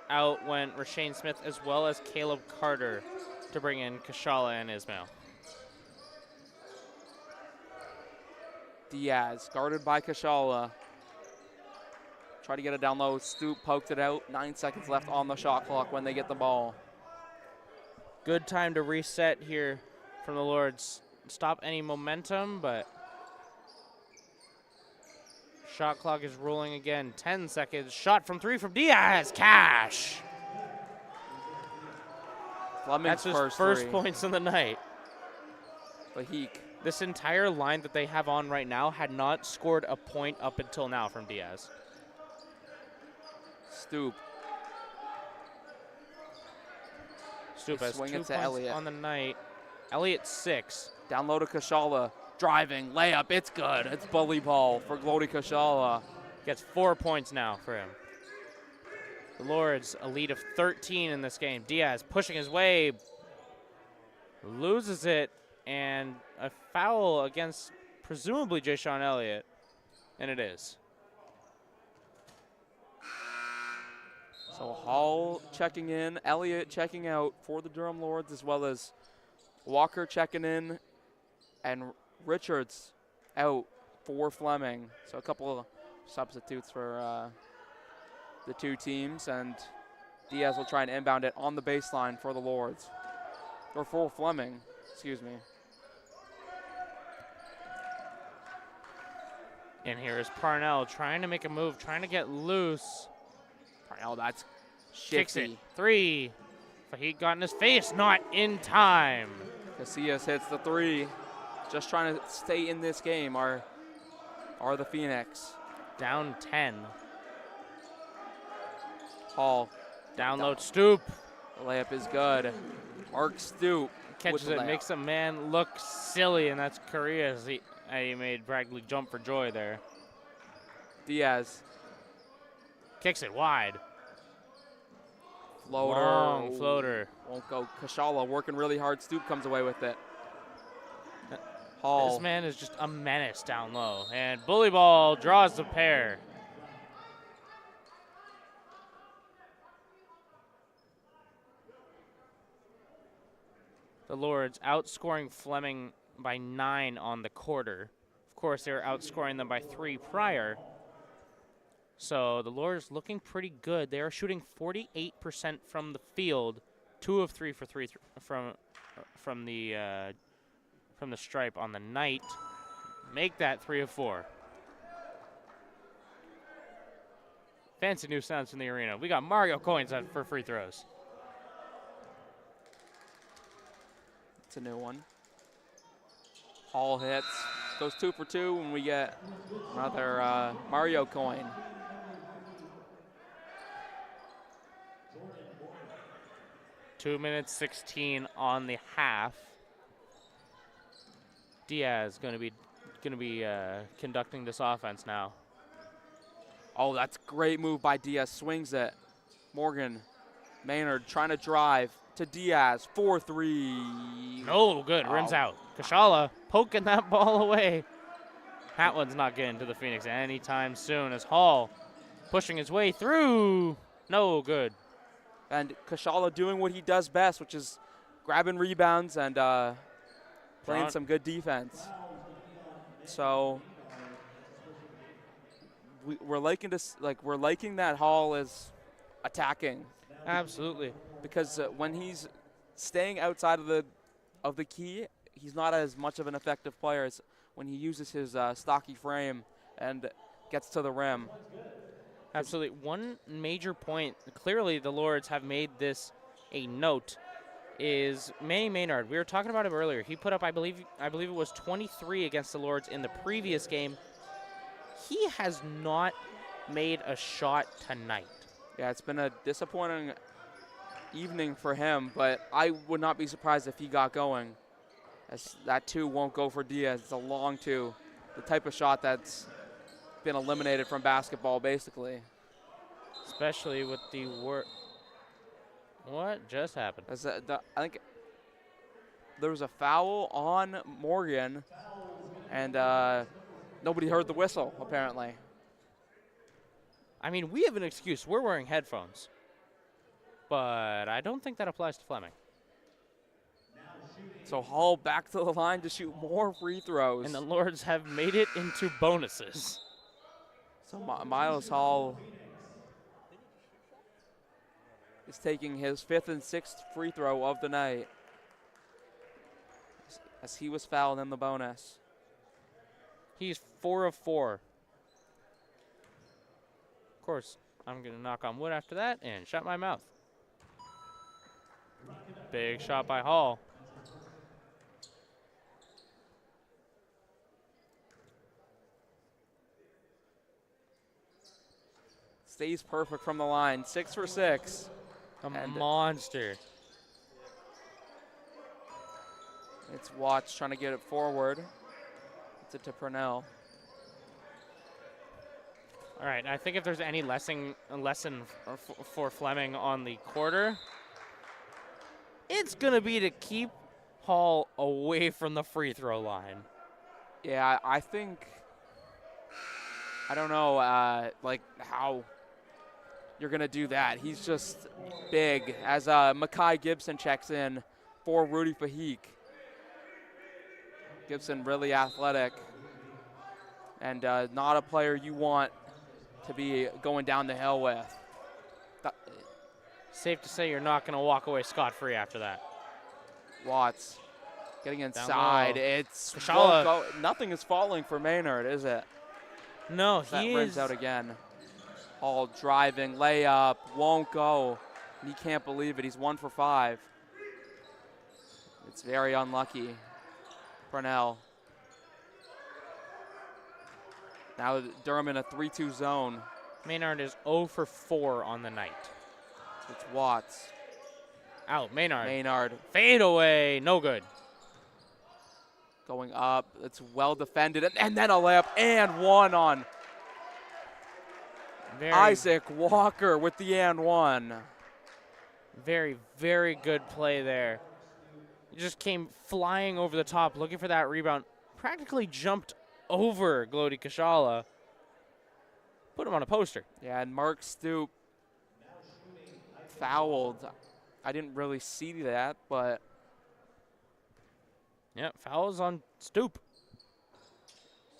Speaker 3: Out went Rashane Smith as well as Caleb Carter to bring in Kashala and Ismail.
Speaker 4: Diaz, guarded by Kashala. Try to get it down low. Stoop poked it out. 9 seconds left on the shot clock when they get the ball.
Speaker 3: Good time to reset here from the Lords. Stop any momentum, but shot clock is rolling again. 10 seconds. Shot from 3 from Diaz. Cash.
Speaker 4: Fleming's
Speaker 3: That's his first
Speaker 4: three.
Speaker 3: points of the night.
Speaker 4: Lahik.
Speaker 3: This entire line that they have on right now had not scored a point up until now from Diaz.
Speaker 4: Stoop.
Speaker 3: Stoop
Speaker 4: They
Speaker 3: has
Speaker 4: swing
Speaker 3: 2
Speaker 4: it to
Speaker 3: points
Speaker 4: Elliott.
Speaker 3: on the night. Elliott 6.
Speaker 4: Down low to Kashala. Driving, layup, it's good. It's bully ball for Glody Kashala.
Speaker 3: Gets 4 points now for him. The Lords, a lead of 13 in this game. Diaz pushing his way. Loses it. And a foul against presumably Jay-Sean Elliott. And it is.
Speaker 4: So Hall checking in, Elliott checking out for the Durham Lords, as well as Walker checking in, and Richards out for Fleming. So a couple of substitutes for the two teams, and Diaz will try and inbound it on the baseline for the Lords, or for Fleming, excuse me.
Speaker 3: And here is Parnell trying to make a move, trying to get loose.
Speaker 4: Parnell, that's
Speaker 3: Kicks it.
Speaker 4: shifty.
Speaker 3: 3. Fahid got in his face, not in time.
Speaker 4: Casillas hits the 3. Just trying to stay in this game are the Phoenix.
Speaker 3: Down 10.
Speaker 4: Hall.
Speaker 3: Down low, Stoop.
Speaker 4: The layup is good. Mark Stoop
Speaker 3: Catches
Speaker 4: with the
Speaker 3: it,
Speaker 4: layup.
Speaker 3: makes a man look silly, and that's Korea. He made Bradley jump for joy there.
Speaker 4: Diaz.
Speaker 3: Kicks it wide.
Speaker 4: Floater.
Speaker 3: Long floater.
Speaker 4: Won't go. Kashala working really hard. Stoop comes away with it. Hall.
Speaker 3: This man is just a menace down low. And bully ball draws the pair. The Lords outscoring Fleming by 9 on the quarter. Of course, they were outscoring them by 3 prior. So the Lords looking pretty good. They are shooting 48% from the field, 2 of 3 for 3 from the stripe on the night. Make that 3 of 4. Fancy new sounds in the arena. We got Mario coins for free throws.
Speaker 4: It's a new one. Hall hits. Goes 2 for 2, and we get another Mario coin.
Speaker 3: Two minutes 16 on the half. Diaz going to be conducting this offense now.
Speaker 4: Oh, that's a great move by Diaz. Swings it. Morgan, Maynard trying to drive to Diaz. 4-3.
Speaker 3: No good. Rims out. Kashala poking that ball away. That one's not getting to the Phoenix anytime soon as Hall pushing his way through. No good.
Speaker 4: And Kashala doing what he does best, which is grabbing rebounds and playing some good defense. So we're liking this. We're liking that Hall is attacking.
Speaker 3: Absolutely.
Speaker 4: Because when he's staying outside of the key, he's not as much of an effective player as when he uses his stocky frame and gets to the rim.
Speaker 3: Absolutely. One major point, clearly the Lords have made this a note, is Manny Maynard. We were talking about him earlier. He put up, I believe it was 23 against the Lords in the previous game. He has not made a shot tonight.
Speaker 4: Yeah, it's been a disappointing evening for him, but I would not be surprised if he got going. As that 2 won't go for Diaz. It's a long 2. The type of shot that's been eliminated from basketball, basically.
Speaker 3: Especially with the work. What just happened?
Speaker 4: I think there was a foul on Morgan, and nobody heard the whistle, apparently.
Speaker 3: I mean, we have an excuse. We're wearing headphones. But I don't think that applies to Fleming.
Speaker 4: So Hall back to the line to shoot more free throws.
Speaker 3: And the Lords have made it into bonuses.
Speaker 4: So Miles Hall is taking his 5th and 6th free throw of the night as he was fouled in the bonus.
Speaker 3: He's 4 of 4. Of course, I'm going to knock on wood after that and shut my mouth. Big shot by Hall.
Speaker 4: Stays perfect from the line. 6 for 6.
Speaker 3: A monster.
Speaker 4: It's Watts trying to get it forward. It's it to Purnell.
Speaker 3: All right, I think if there's any lesson for Fleming on the quarter, it's going to be to keep Hall away from the free throw line.
Speaker 4: Yeah, I think, I don't know, how you're going to do that. He's just big as Makai Gibson checks in for Rudy Fahik. Gibson really athletic and not a player you want to be going down the hill with.
Speaker 3: Safe to say you're not going to walk away scot-free after that.
Speaker 4: Watts getting inside. It's nothing is falling for Maynard, is it?
Speaker 3: No,
Speaker 4: that rims out again. Hall driving, layup, won't go. He can't believe it. He's 1 for 5. It's very unlucky. Purnell. Now Durham in a 3-2 zone.
Speaker 3: Maynard is 0 for 4 on the night.
Speaker 4: It's Watts.
Speaker 3: Out, Maynard.
Speaker 4: Maynard.
Speaker 3: Fade away, no good.
Speaker 4: Going up, it's well defended, and then a layup and one on Isaac Walker with the and one.
Speaker 3: Very, very good play there. He just came flying over the top, looking for that rebound. Practically jumped over Glody Kashala. Put him on a poster.
Speaker 4: Yeah, and Mark Stoop fouled. I didn't really see that, but
Speaker 3: Yeah, fouls on Stoop.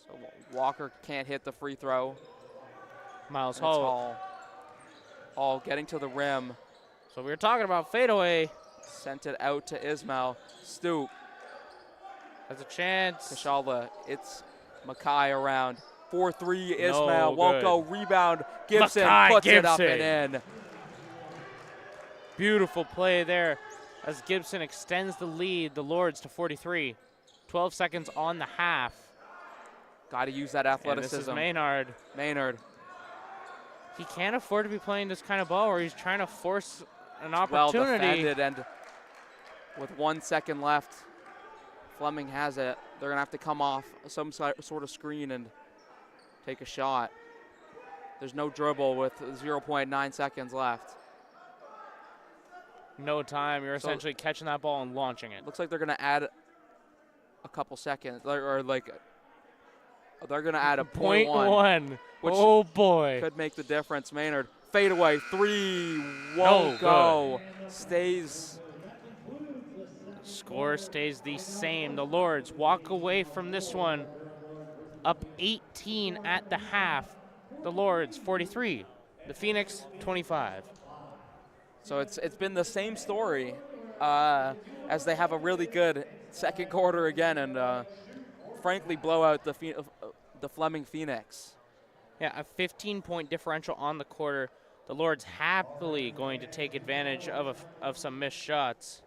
Speaker 4: so Walker can't hit the free throw.
Speaker 3: Miles
Speaker 4: And it's
Speaker 3: Hall.
Speaker 4: Hall getting to the rim.
Speaker 3: So we were talking about fadeaway.
Speaker 4: Sent it out to Ismail. Stoop.
Speaker 3: Has a chance.
Speaker 4: Kashala. It's Mackay around. 4-3
Speaker 3: No
Speaker 4: Ismail. Won't
Speaker 3: good.
Speaker 4: go. Rebound. Gibson
Speaker 3: Mackay
Speaker 4: puts it up
Speaker 3: Gibson.
Speaker 4: and in.
Speaker 3: Beautiful play there as Gibson extends the lead, the Lords, to 43. 12 seconds on the half.
Speaker 4: Got to use that
Speaker 3: And
Speaker 4: athleticism.
Speaker 3: this is Maynard.
Speaker 4: Maynard.
Speaker 3: He can't afford to be playing this kind of ball where he's trying to force an
Speaker 4: Well
Speaker 3: opportunity.
Speaker 4: defended, and with 1 second left, Fleming has it. They're going to have to come off some sort of screen and take a shot. There's no dribble with 0.9 seconds left.
Speaker 3: No time. You're
Speaker 4: So-
Speaker 3: essentially catching that ball and launching it.
Speaker 4: Looks like they're going to add a couple seconds, or like they're going to add a
Speaker 3: Point
Speaker 4: .1,
Speaker 3: one.
Speaker 4: which
Speaker 3: Oh, boy.
Speaker 4: could make the difference. Maynard, fadeaway, 3,
Speaker 3: No
Speaker 4: won't go. Stays.
Speaker 3: Score stays the same. The Lords walk away from this one up 18 at the half. The Lords 43. The Phoenix 25.
Speaker 4: So it's been the same story as they have a really good second quarter again, and frankly blow out the Fleming Phoenix.
Speaker 3: Yeah, a 15-point differential on the quarter. The Lords happily going to take advantage of some missed shots.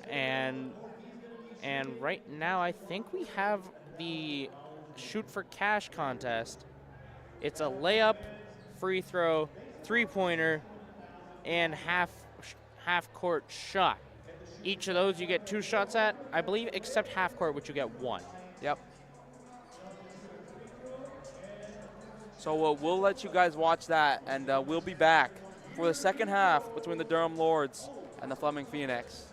Speaker 3: And right now, I think we have the shoot for cash contest. It's a layup, free throw, three-pointer, and half court shot. Each of those you get 2 shots at, I believe, except half court, which you get 1.
Speaker 4: Yep. So we'll let you guys watch that, and we'll be back for the second half between the Durham Lords and the Fleming Phoenix.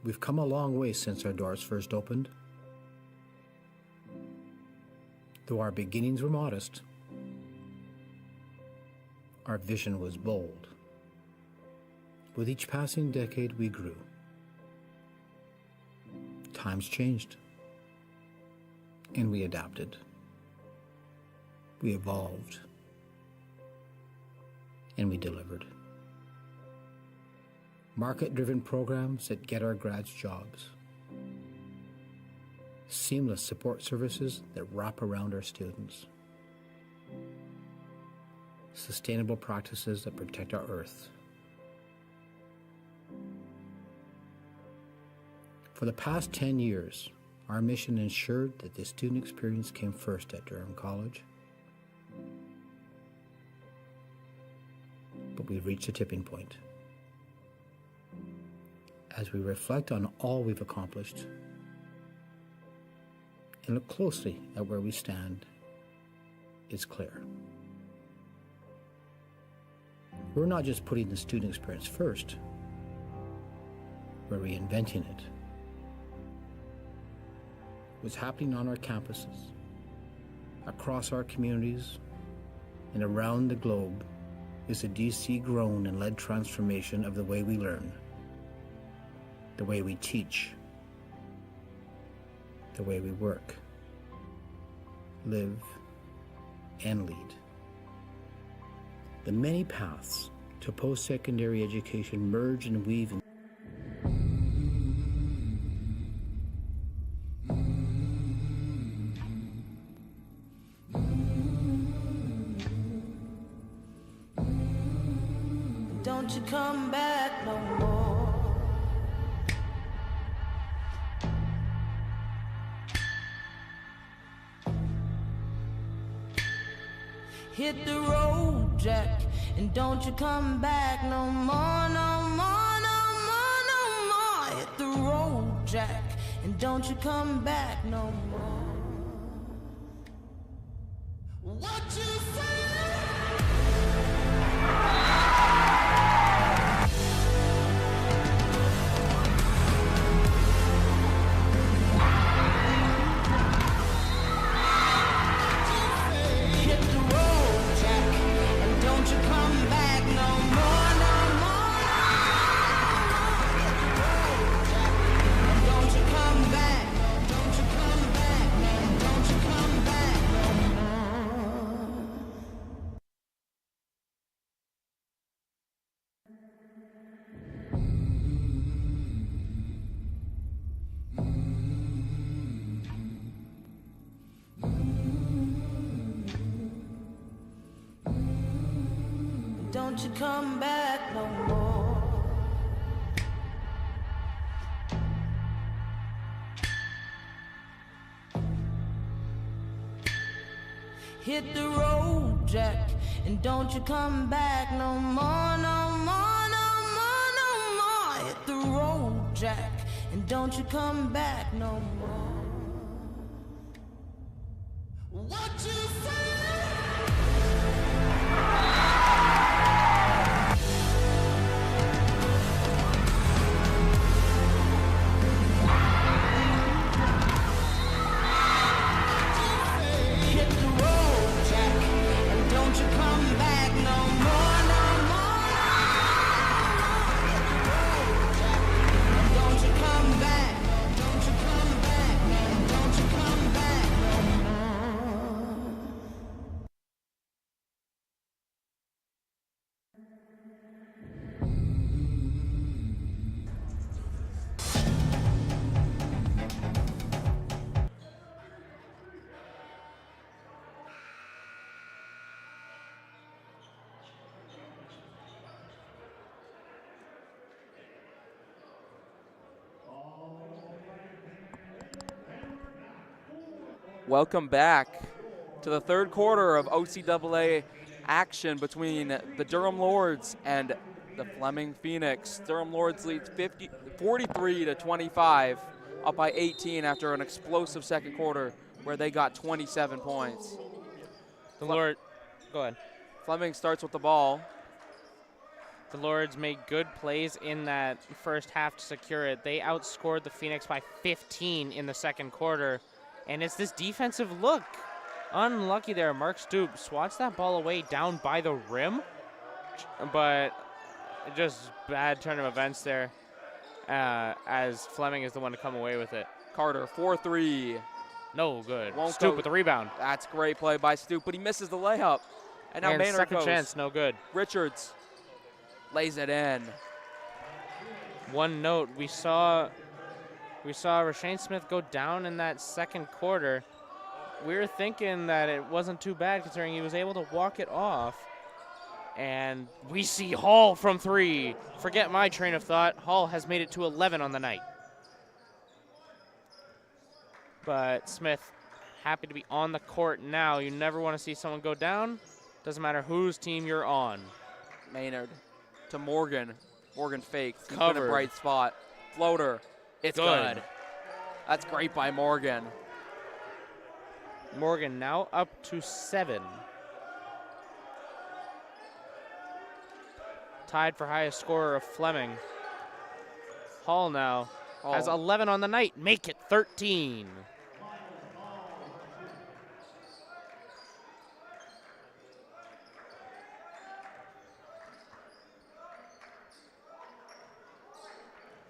Speaker 5: We've come a long way since our doors first opened. Though our beginnings were modest, our vision was bold. With each passing decade, we grew. Times changed, and we adapted. We evolved, and we delivered. Market-driven programs that get our grads jobs. Seamless support services that wrap around our students. Sustainable practices that protect our earth. For the past 10 years, our mission ensured that the student experience came first at Durham College. But we've reached a tipping point. As we reflect on all we've accomplished and look closely at where we stand, it's clear. We're not just putting the student experience first, we're reinventing it. What's happening on our campuses, across our communities, and around the globe is a DC-grown and led transformation of the way we learn, the way we teach, the way we work, live, and lead. The many paths to post-secondary education merge and weave in.
Speaker 1: Don't you come back no more. Hit the road, Jack, and don't you come back no more, no more, no more, no more. Hit the road, Jack, and don't you come back no more. What you say? Don't you come back no more. Hit the road, Jack, and don't you come back no more, no more, no more, no more. Hit the road, Jack, and don't you come back no more. What you say?
Speaker 4: Welcome back to the third quarter of OCAA action between the Durham Lords and the Fleming Phoenix. Durham Lords leads 43-25, up by 18 after an explosive second quarter where they got 27 points.
Speaker 3: The Lord, go ahead.
Speaker 4: Fleming starts with the ball.
Speaker 3: The Lords made good plays in that first half to secure it. They outscored the Phoenix by 15 in the second quarter. And it's this defensive look. Unlucky there. Mark Stoop swats that ball away down by the rim. But just bad turn of events there as Fleming is the one to come away with it.
Speaker 4: Carter, 4-3.
Speaker 3: No good.
Speaker 4: Won't
Speaker 3: Stoop
Speaker 4: go.
Speaker 3: with the rebound.
Speaker 4: That's great play by Stoop, but he misses the layup. And now
Speaker 3: And
Speaker 4: Maynard
Speaker 3: second
Speaker 4: goes.
Speaker 3: chance, no good.
Speaker 4: Richards lays it in.
Speaker 3: One note, we saw Rashane Smith go down in that second quarter. We were thinking that it wasn't too bad considering he was able to walk it off. And we see Hall from 3. Forget my train of thought. Hall has made it to 11 on the night. But Smith happy to be on the court now. You never want to see someone go down. Doesn't matter whose team you're on.
Speaker 4: Maynard to Morgan. Morgan fakes. He's in
Speaker 3: Covered.
Speaker 4: a bright spot. Floater. It's
Speaker 3: Good.
Speaker 4: good. That's great by Morgan.
Speaker 3: Morgan now up to 7. Tied for highest scorer of Fleming. Hall now has 11 on the night. Make it 13.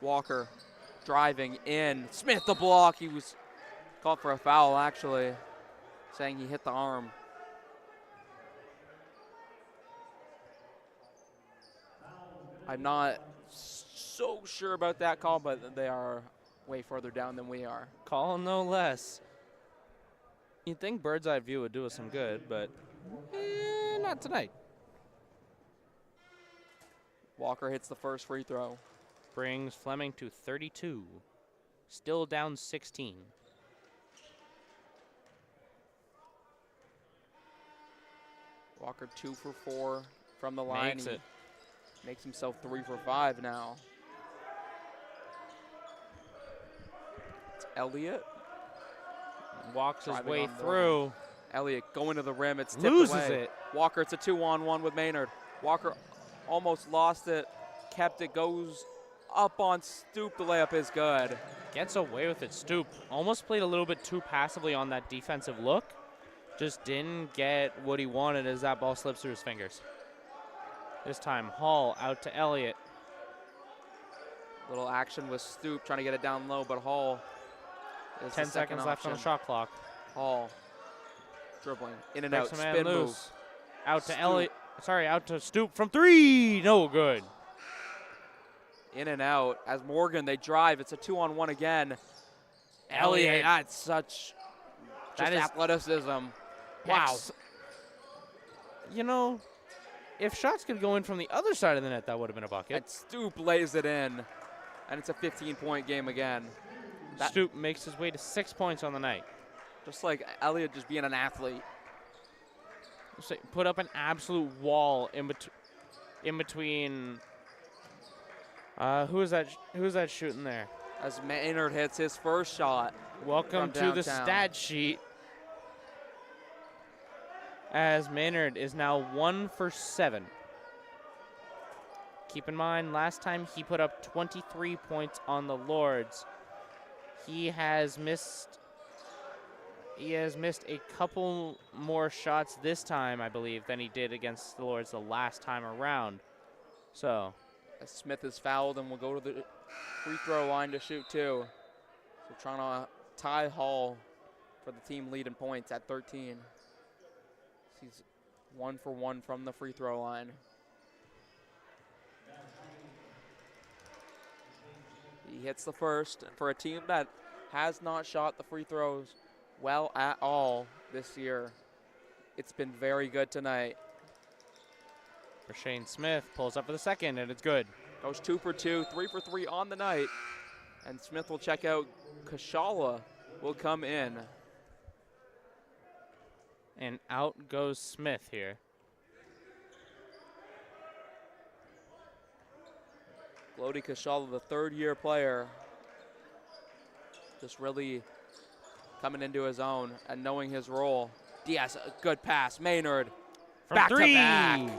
Speaker 4: Walker driving in. Smith the block. He was called for a foul, actually, saying he hit the arm. I'm not so sure about that call, but they are way further down than we are.
Speaker 3: Call no less. You'd think bird's eye view would do us some good, but not tonight.
Speaker 4: Walker hits the first free throw.
Speaker 3: Brings Fleming to 32. Still down 16.
Speaker 4: Walker 2 for 4 from the line.
Speaker 3: Makes it.
Speaker 4: Makes himself 3 for 5 now. It's Elliott.
Speaker 3: Walks his
Speaker 4: Driving
Speaker 3: way
Speaker 4: on Morgan.
Speaker 3: through.
Speaker 4: Elliott going to the rim. It's tipped
Speaker 3: Loses
Speaker 4: away.
Speaker 3: it.
Speaker 4: Walker, it's a 2-on-1 with Maynard. Walker almost lost it. Kept it. Goes up on Stoop. The layup is good.
Speaker 3: Gets away with it. Stoop almost played a little bit too passively on that defensive look. Just didn't get what he wanted as that ball slips through his fingers. This time, Hall out to Elliott.
Speaker 4: Little action with Stoop trying to get it down low, but Hall is
Speaker 3: 10
Speaker 4: the second
Speaker 3: seconds left on the
Speaker 4: option.
Speaker 3: shot clock.
Speaker 4: Hall dribbling in and
Speaker 3: Breaks
Speaker 4: out,
Speaker 3: a man
Speaker 4: spin
Speaker 3: loose.
Speaker 4: move.
Speaker 3: Out to
Speaker 4: Stoop.
Speaker 3: Elliott. Sorry, out to Stoop from 3. No good.
Speaker 4: In and out. As Morgan, they drive. It's a 2-on-1 again.
Speaker 3: Elliott.
Speaker 4: That's such
Speaker 3: That
Speaker 4: just
Speaker 3: is
Speaker 4: athleticism.
Speaker 3: Wow.
Speaker 4: Wow.
Speaker 3: You know, if shots could go in from the other side of the net, that would have been a bucket.
Speaker 4: And Stoop lays it in. And it's a 15-point game again.
Speaker 3: Stoop makes his way to 6 points on the night.
Speaker 4: Just like Elliott just being an athlete.
Speaker 3: So put up an absolute wall in between. Who is that shooting there?
Speaker 4: As Maynard hits his first shot.
Speaker 3: Welcome
Speaker 4: from
Speaker 3: to the
Speaker 4: downtown.
Speaker 3: stat sheet. As Maynard is now 1 for 7. Keep in mind, last time he put up 23 points on the Lords. He has missed a couple more shots this time, I believe, than he did against the Lords the last time around. So,
Speaker 4: As Smith is fouled and will go to the free throw line to shoot 2. So trying to tie Hall for the team lead in points at 13. He's 1 for 1 from the free throw line. He hits the first for a team that has not shot the free throws well at all this year. It's been very good tonight.
Speaker 3: Rashane Smith pulls up for the second, and it's good.
Speaker 4: Goes 2 for 2, 3 for 3 on the night. And Smith will check out. Kashala will come in.
Speaker 3: And out goes Smith here.
Speaker 4: Glody Kashala, the third-year player, just really coming into his own and knowing his role. Diaz, a good pass. Maynard,
Speaker 3: From
Speaker 4: back
Speaker 3: 3.
Speaker 4: to back.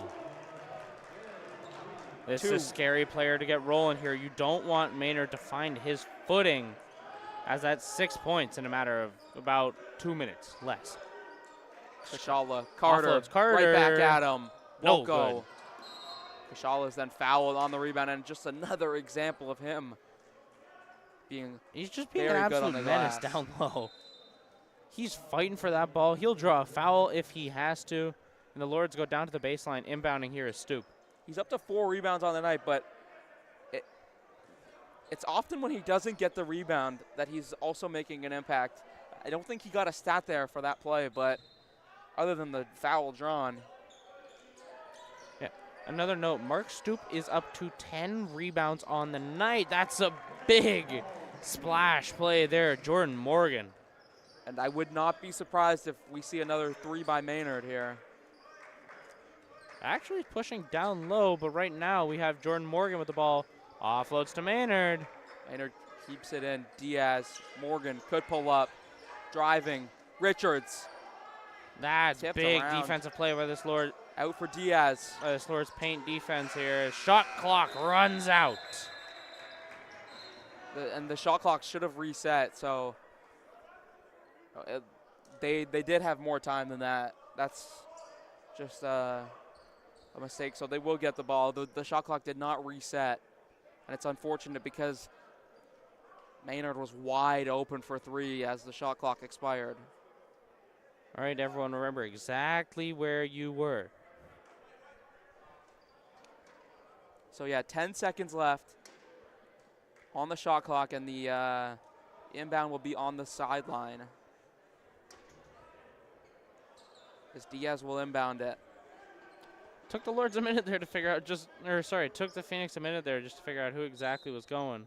Speaker 3: This is a scary player to get rolling here. You don't want Maynard to find his footing, as that's 6 points in a matter of about 2 minutes less.
Speaker 4: Kashala, Carter,
Speaker 3: Offloads Carter.
Speaker 4: right back at him.
Speaker 3: No
Speaker 4: Won't go. Kashala is then fouled on the rebound, and just another example of him being
Speaker 3: He's just being an
Speaker 4: very good on
Speaker 3: absolute
Speaker 4: the
Speaker 3: menace
Speaker 4: glass.
Speaker 3: down low. He's fighting for that ball. He'll draw a foul if he has to. And the Lords go down to the baseline. Inbounding here is Stoop.
Speaker 4: He's up to 4 rebounds on the night, but it's often when he doesn't get the rebound that he's also making an impact. I don't think he got a stat there for that play, but other than the foul drawn.
Speaker 3: Yeah. Another note, Mark Stoop is up to 10 rebounds on the night. That's a big splash play there, Jordan Morgan.
Speaker 4: And I would not be surprised if we see another 3 by Maynard here.
Speaker 3: Actually pushing down low, but right now we have Jordan Morgan with the ball. Offloads to Maynard.
Speaker 4: Maynard keeps it in. Diaz, Morgan could pull up. Driving. Richards
Speaker 3: That's
Speaker 4: tipped
Speaker 3: big
Speaker 4: around.
Speaker 3: Defensive play by this Lord.
Speaker 4: Out for Diaz.
Speaker 3: This Lord's paint defense here. Shot clock runs out.
Speaker 4: And the shot clock should have reset, so they did have more time than that. That's just a mistake, so they will get the ball. The shot clock did not reset, and it's unfortunate because Maynard was wide open for 3 as the shot clock expired.
Speaker 3: All right, everyone, remember exactly where you were.
Speaker 4: So yeah, 10 seconds left on the shot clock, and the inbound will be on the sideline. As Diaz will inbound it.
Speaker 3: Took the Lords a minute there to figure out took the Phoenix a minute there just to figure out who exactly was going.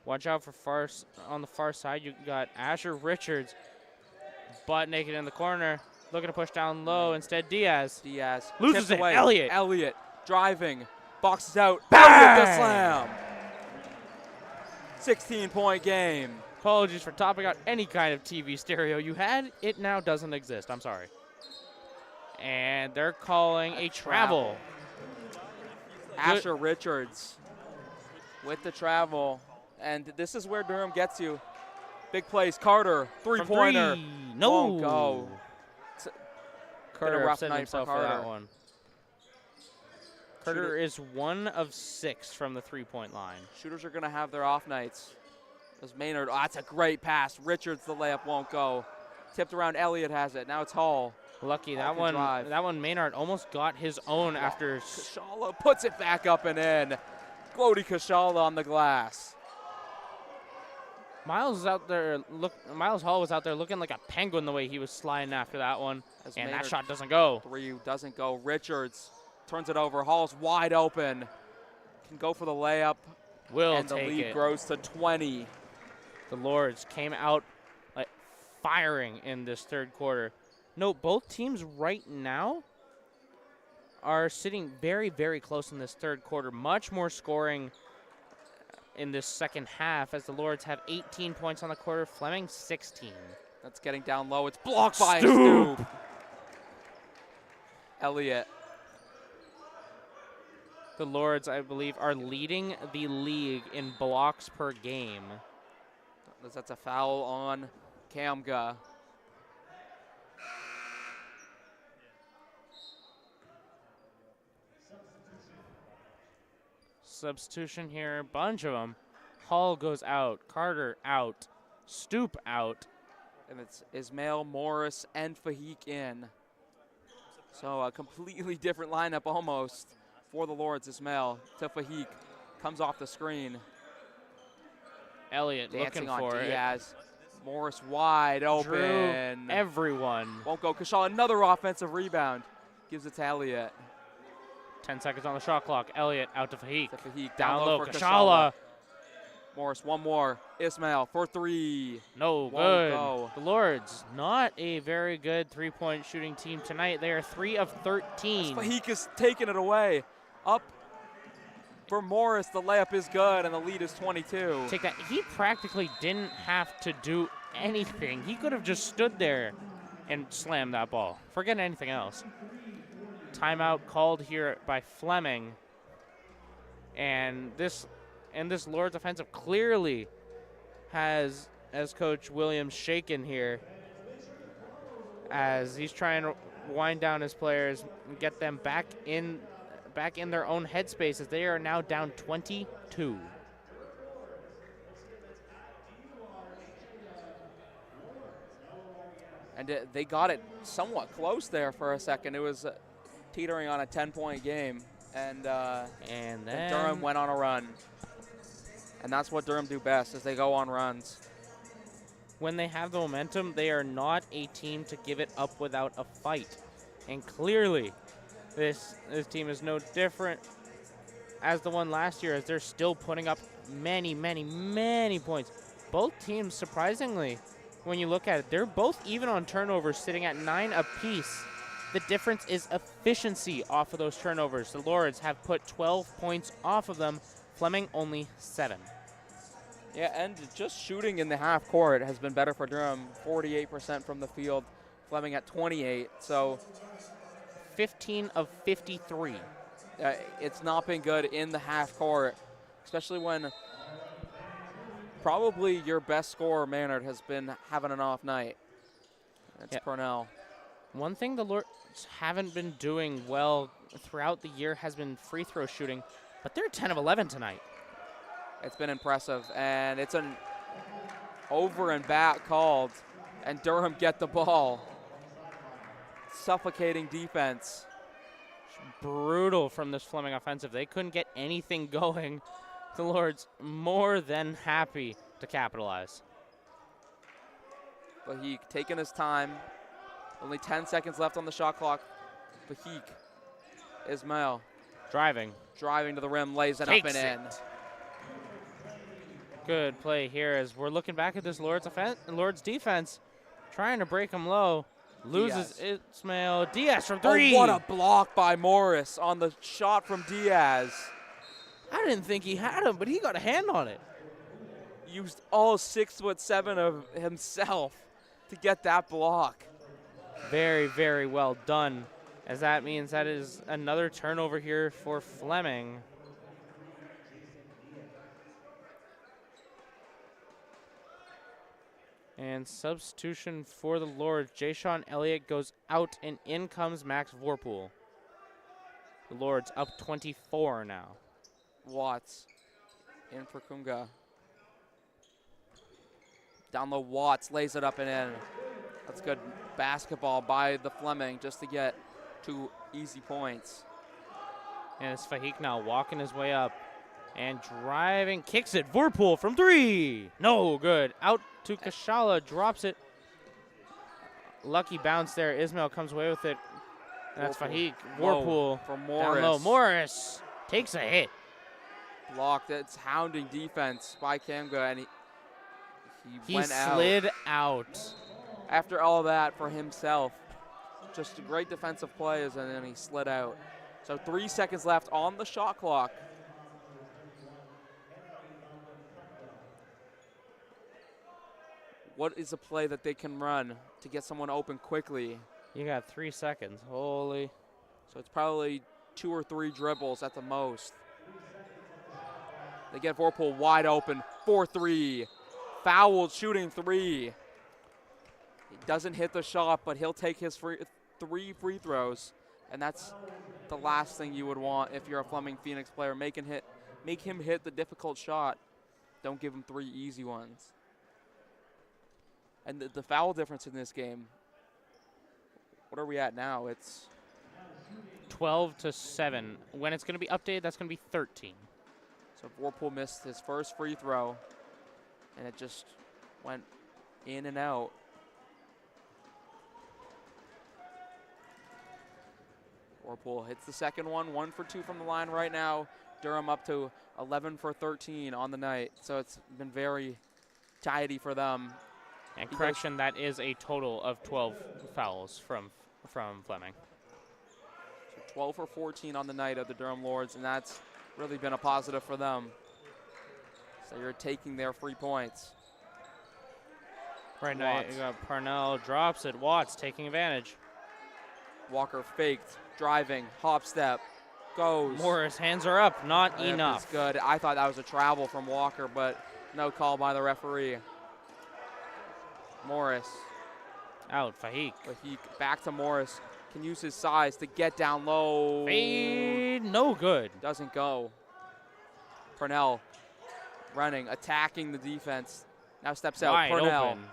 Speaker 3: Watch out for on the far side. You got Asher Richards butt naked in the corner, looking to push down low. Instead, Diaz loses
Speaker 4: tipped
Speaker 3: it.
Speaker 4: away.
Speaker 3: Elliott
Speaker 4: driving, boxes out.
Speaker 3: Bang!
Speaker 4: Elliott the slam. 16-point game.
Speaker 3: Apologies for topping out any kind of TV stereo you had. It now doesn't exist. I'm sorry. And they're calling a travel.
Speaker 4: Asher Richards with the travel. And this is where Durham gets you. Big plays. Carter, three-pointer.
Speaker 3: No.
Speaker 4: Won't go.
Speaker 3: Carter
Speaker 4: rough
Speaker 3: upset
Speaker 4: night
Speaker 3: himself
Speaker 4: for
Speaker 3: for that
Speaker 4: Carter.
Speaker 3: one. Carter is 1 of 6 from the three-point line.
Speaker 4: Shooters are going to have their off nights. As Maynard, that's a great pass. Richards, the layup won't go. Tipped around, Elliott has it. Now it's Hall.
Speaker 3: Lucky that
Speaker 4: Off the
Speaker 3: one.
Speaker 4: drive.
Speaker 3: That one, Maynard almost got his own after.
Speaker 4: Kashala puts it back up and in. Glody Kashala on the glass.
Speaker 3: Miles is out there. Miles Hall was out there looking like a penguin the way he was sliding after that one,
Speaker 4: As
Speaker 3: and
Speaker 4: Maynard
Speaker 3: that shot doesn't go.
Speaker 4: 3 doesn't go. Richards turns it over. Hall's wide open. Can go for the layup.
Speaker 3: Will
Speaker 4: And the
Speaker 3: take
Speaker 4: lead
Speaker 3: it.
Speaker 4: grows to 20.
Speaker 3: The Lords came out like firing in this third quarter. Note, both teams right now are sitting very, very close in this third quarter. Much more scoring in this second half as the Lords have 18 points on the quarter. Fleming 16.
Speaker 4: That's getting down low. It's blocked by Stoop. Elliott.
Speaker 3: The Lords, I believe, are leading the league in blocks per game.
Speaker 4: That's a foul on Kamga.
Speaker 3: Substitution here, bunch of them. Hall goes out, Carter out, Stoop out.
Speaker 4: And it's Ismail, Morris, and Fahik in. So a completely different lineup almost for the Lords. Ismail to Fahik. Comes off the screen.
Speaker 3: Elliott
Speaker 4: Dancing
Speaker 3: looking
Speaker 4: on
Speaker 3: for
Speaker 4: Diaz. Morris wide open.
Speaker 3: Drew everyone.
Speaker 4: Won't go. Kashala, another offensive rebound. Gives it to Elliott.
Speaker 3: 10 seconds on the shot clock. Elliott out to Fahik.
Speaker 4: To Fahik.
Speaker 3: Down low,
Speaker 4: for
Speaker 3: Kashala.
Speaker 4: Morris, one more. Ismail for 3.
Speaker 3: No
Speaker 4: Won't
Speaker 3: good.
Speaker 4: go.
Speaker 3: The Lords, not a very good three-point shooting team tonight. They are 3 of 13.
Speaker 4: Fahik is taking it away. Up for Morris. The layup is good, and the lead is 22.
Speaker 3: Take that. He practically didn't have to do anything. He could have just stood there and slammed that ball. Forget anything else. Timeout called here by Fleming. And this Lord's offensive clearly has Coach Williams shaken here as he's trying to wind down his players and get them back in their own headspace as they are now down 22.
Speaker 4: And they got it somewhat close there for a second. It was teetering on a 10-point game, and
Speaker 3: then
Speaker 4: Durham went on a run. And that's what Durham do best, is they go on runs.
Speaker 3: When they have the momentum, they are not a team to give it up without a fight. And clearly, this team is no different as the one last year, as they're still putting up many, many, many points. Both teams, surprisingly, when you look at it, they're both even on turnovers, sitting at 9 apiece. The difference is efficiency off of those turnovers. The Lords have put 12 points off of them. Fleming only 7.
Speaker 4: Yeah, and just shooting in the half court has been better for Durham. 48% from the field, Fleming at 28. So
Speaker 3: 15 of 53.
Speaker 4: It's not been good in the half court, especially when probably your best scorer, Maynard, has been having an off night. It's Purnell.
Speaker 3: One thing the Lords haven't been doing well throughout the year has been free throw shooting, but they're 10 of 11 tonight.
Speaker 4: It's been impressive, and it's an over and back called, and Durham get the ball. Suffocating defense.
Speaker 3: Brutal from this Fleming offensive. They couldn't get anything going. The Lords more than happy to capitalize.
Speaker 4: Bahik taking his time. Only 10 seconds left on the shot clock. Bahik, Ismail.
Speaker 3: Driving
Speaker 4: to the rim, lays it up and in.
Speaker 3: Good play here as we're looking back at this Lords defense, trying to break him low. Loses Ismail. Diaz from 3.
Speaker 4: Oh, what a block by Morris on the shot from Diaz.
Speaker 3: I didn't think he had him, but he got a hand on it.
Speaker 4: Used all 6'7" of himself to get that block.
Speaker 3: Very, very well done, as that means that is another turnover here for Fleming. And substitution for the Lords. Jay-Sean Elliott goes out, and in comes Max Vorpool. The Lords up 24 now.
Speaker 4: Watts in for Kunga. Down low, Watts lays it up and in. That's good basketball by the Fleming just to get 2 easy points.
Speaker 3: And it's Fahik now walking his way up and driving, kicks it. Vorpool from 3. No good. Out to Kashala, drops it. Lucky bounce there. Ismail comes away with it. That's Fahik. Vorpool
Speaker 4: from Morris.
Speaker 3: Down low. Morris takes a hit.
Speaker 4: Blocked. It's hounding defense by Kamga, and he went out.
Speaker 3: He slid out.
Speaker 4: After all that for himself. Just a great defensive plays, and then he slid out. So 3 seconds left on the shot clock. What is a play that they can run to get someone open quickly?
Speaker 3: You got 3 seconds. Holy.
Speaker 4: So it's probably 2 or 3 dribbles at the most. They get Vorpool wide open. 4-3. Fouled shooting 3. He doesn't hit the shot, but he'll take his 3 free throws. And that's the last thing you would want if you're a Fleming Phoenix player. Make him hit the difficult shot. Don't give him 3 easy ones. And the foul difference in this game, what are we at now? It's
Speaker 3: 12-7. When it's going to be updated, that's going to be 13.
Speaker 4: So Vorpool missed his first free throw, and it just went in and out. Vorpool hits the second one, 1 for 2 from the line right now. Durham up to 11 for 13 on the night. So it's been very tidy for them.
Speaker 3: And correction, that is a total of 12 fouls from Fleming.
Speaker 4: So 12 for 14 on the night of the Durham Lords, and that's really been a positive for them. So you're taking their free points.
Speaker 3: Right now, you got Parnell drops it. Watts taking advantage.
Speaker 4: Walker faked, driving, hop step, goes.
Speaker 3: Morris, hands are up, not
Speaker 4: That
Speaker 3: enough.
Speaker 4: is good. I thought that was a travel from Walker, but no call by the referee. Morris.
Speaker 3: Out, Fahik.
Speaker 4: But he back to Morris. Can use his size to get down low.
Speaker 3: Fade, no good.
Speaker 4: Doesn't go. Purnell running, attacking the defense. Now steps out.
Speaker 3: Wide
Speaker 4: Purnell.
Speaker 3: open.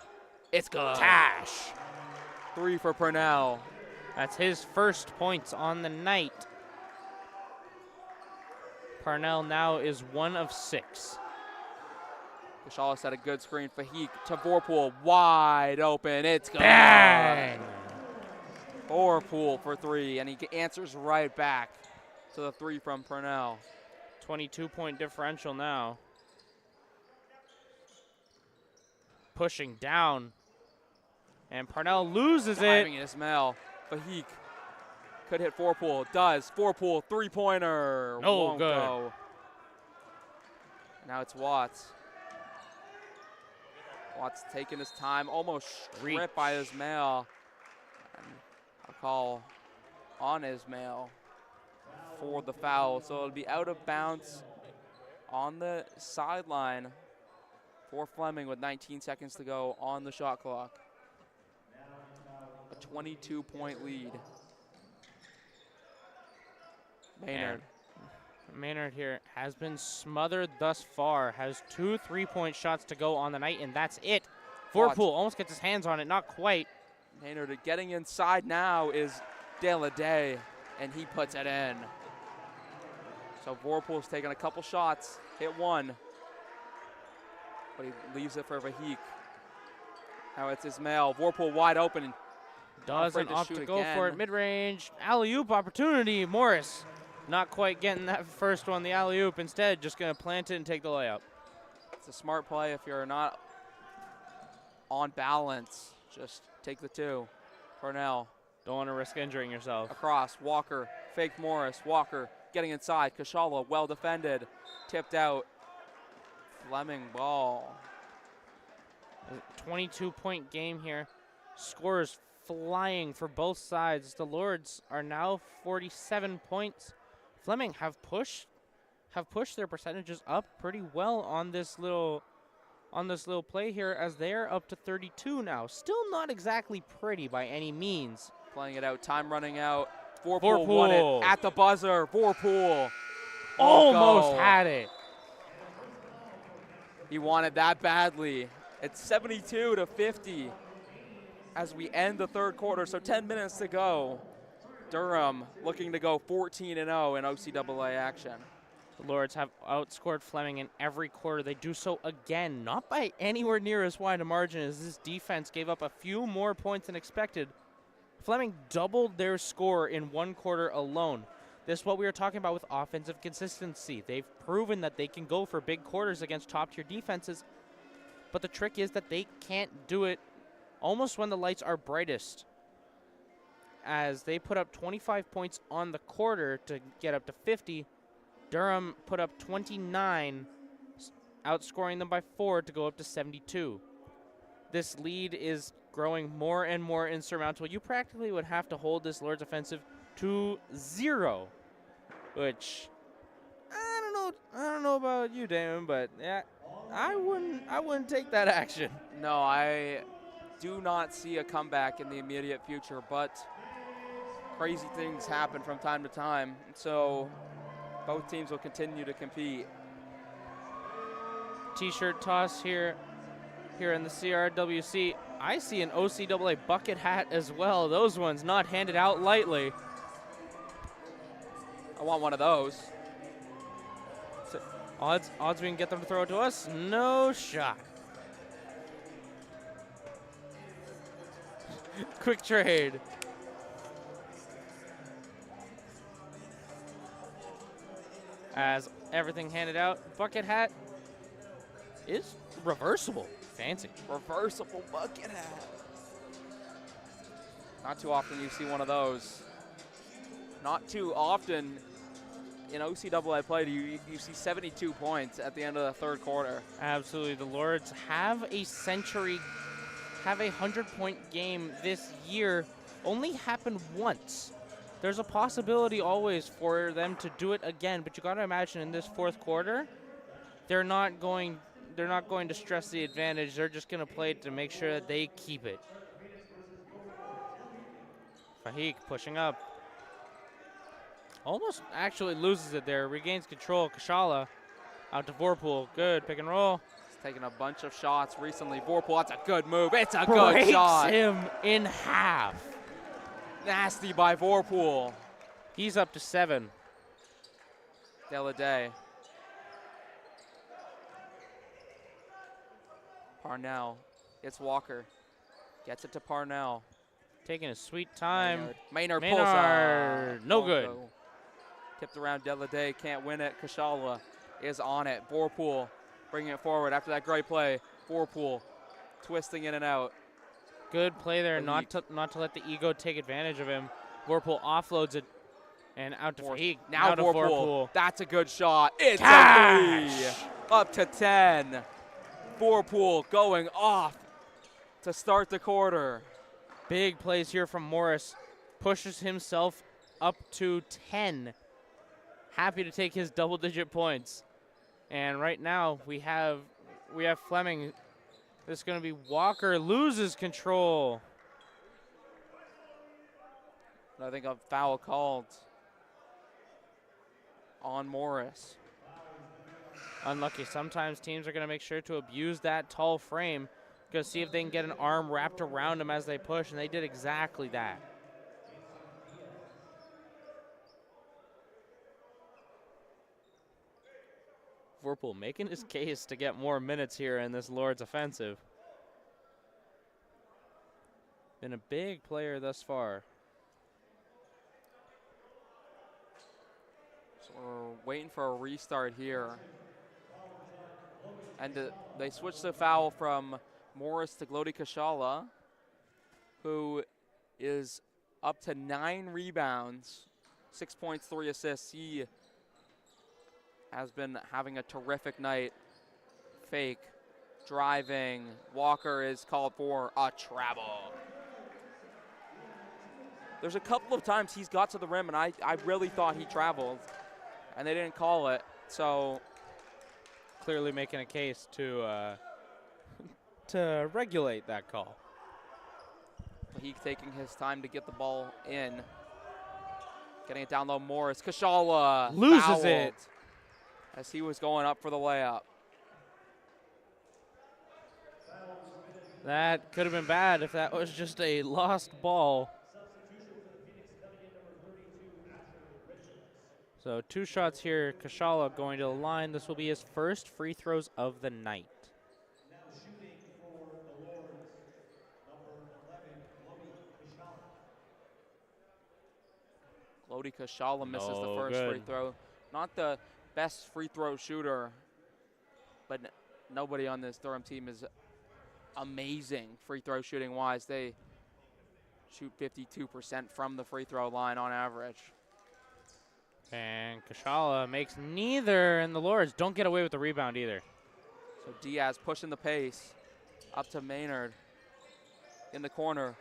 Speaker 4: It's good.
Speaker 3: Cash.
Speaker 4: 3 for Purnell.
Speaker 3: That's his first points on the night. Parnell now is 1 of 6.
Speaker 4: Kashalis had a good screen. Fahik to Vorpool. Wide open. It's good.
Speaker 3: Bang!
Speaker 4: Vorpool for 3, and he answers right back to the 3 from Purnell.
Speaker 3: 22-point differential now. Pushing down. And Parnell loses
Speaker 4: Diving
Speaker 3: it.
Speaker 4: in Ismail. Fahik could hit Vorpool. Does. Vorpool, 3-pointer.
Speaker 3: No
Speaker 4: Won't
Speaker 3: good.
Speaker 4: go. Now it's Watts. Watts taking his time. Almost stripped by Ismail. And a call on Ismail for the foul. So it'll be out of bounds on the sideline for Fleming with 19 seconds to go on the shot clock. A 22-point lead. Maynard.
Speaker 3: Maynard here has been smothered thus far. Has 2 3-point shots to go on the night, and that's it. Vorpool almost gets his hands on it, not quite.
Speaker 4: Maynard getting inside now is De La Day, and he puts it in. So Vorpool's taking a couple shots, hit 1, but he leaves it for Vahik. Now it's Ismail. Vorpool wide open.
Speaker 3: Doesn't opt to go for it. Mid-range, alley-oop opportunity. Morris not quite getting that first one, the alley-oop. Instead, just going to plant it and take the layup.
Speaker 4: It's a smart play if you're not on balance. Just take the 2. Purnell.
Speaker 3: Don't want to risk injuring yourself.
Speaker 4: Across, Walker, fake Morris. Walker getting inside. Kashala, well defended. Tipped out. Fleming ball.
Speaker 3: 22-point game here. Scores flying for both sides. The Lords are now 47 points. Fleming have pushed their percentages up pretty well on this little play here, as they're up to 32 now. Still not exactly pretty by any means.
Speaker 4: Playing it out, time running out. Vorpool won it at the buzzer. Vorpool
Speaker 3: almost had it.
Speaker 4: He wanted that badly. It's 72-50 as we end the third quarter, so 10 minutes to go. Durham looking to go 14-0 in OCAA action.
Speaker 3: The Lords have outscored Fleming in every quarter. They do so again, not by anywhere near as wide a margin, as this defense gave up a few more points than expected. Fleming doubled their score in 1 quarter alone. This is what we were talking about with offensive consistency. They've proven that they can go for big quarters against top-tier defenses, but the trick is that they can't do it almost when the lights are brightest, as they put up 25 points on the quarter to get up to 50. Durham put up 29, outscoring them by 4 to go up to 72. This lead is growing more and more insurmountable. You practically would have to hold this Lords offensive to 0, which I don't know about you, Damon, but yeah, I wouldn't take that action.
Speaker 4: No, I do not see a comeback in the immediate future, but crazy things happen from time to time, so both teams will continue to compete.
Speaker 3: T-shirt toss here in the CRWC. I see an OCAA bucket hat as well. Those ones not handed out lightly.
Speaker 4: I want one of those.
Speaker 3: So odds we can get them to throw it to us? No shot. Quick trade. As everything handed out, bucket hat is reversible. Fancy.
Speaker 4: Reversible bucket hat. Not too often you see one of those. Not too often in OCAA play do you see 72 points at the end of the third quarter.
Speaker 3: Absolutely. The Lords have a 100-point game this year. Only happened once there's a possibility always for them to do it again, but you got to imagine in this fourth quarter, they're not going to stress the advantage. They're just going to play to make sure that they keep it. Fahik pushing up. Almost actually loses it there. Regains control. Kashala out to Vorpool. Good pick and roll.
Speaker 4: He's taken a bunch of shots recently. Vorpool, that's a good move. It's a good shot.
Speaker 3: Breaks him in half.
Speaker 4: Nasty by Vorpool.
Speaker 3: He's up to 7.
Speaker 4: Deladay. Parnell. It's Walker. Gets it to Parnell.
Speaker 3: Taking a sweet time.
Speaker 4: Maynard pulls
Speaker 3: Maynard, no good.
Speaker 4: Tipped around Deladay, can't win it. Kashala is on it. Vorpool bringing it forward after that great play. Vorpool twisting in and out.
Speaker 3: Good play there, not to let the ego take advantage of him. Vorpool offloads it and out to Fahik.
Speaker 4: Now
Speaker 3: to
Speaker 4: Vorpool. That's a good shot. It's
Speaker 3: Cash!
Speaker 4: a 3. Up to 10. Vorpool going off to start the quarter.
Speaker 3: Big plays here from Morris. Pushes himself up to 10. Happy to take his double-digit points. And right now we have Fleming. This is going to be Walker loses control.
Speaker 4: I think a foul called on Morris.
Speaker 3: Unlucky. Sometimes teams are going to make sure to abuse that tall frame. Go see if they can get an arm wrapped around him as they push, and they did exactly that. Vorpool making his case to get more minutes here in this Lord's offensive. Been a big player thus far.
Speaker 4: So we're waiting for a restart here. And they switched the foul from Morris to Glody Kashala, who is up to 9 rebounds, 6 points, 3 assists. He has been having a terrific night. Fake, driving. Walker is called for a travel. There's a couple of times he's got to the rim, and I really thought he traveled, and they didn't call it. So
Speaker 3: clearly making a case to regulate that call.
Speaker 4: He's taking his time to get the ball in. Getting it down low, Morris. Kashala
Speaker 3: loses
Speaker 4: fouled
Speaker 3: it
Speaker 4: as he was going up for the layup.
Speaker 3: That could have been bad if that was just a lost ball. So 2 shots here. Kashala going to the line. This will be his first free throws of the night.
Speaker 4: Glody Kashala misses the first free throw. Not the best free throw shooter, but nobody on this Durham team is amazing free throw shooting wise. They shoot 52% from the free throw line on average.
Speaker 3: And Kashala makes neither, and the Lords don't get away with the rebound either.
Speaker 4: So Diaz pushing the pace up to Maynard in the corner.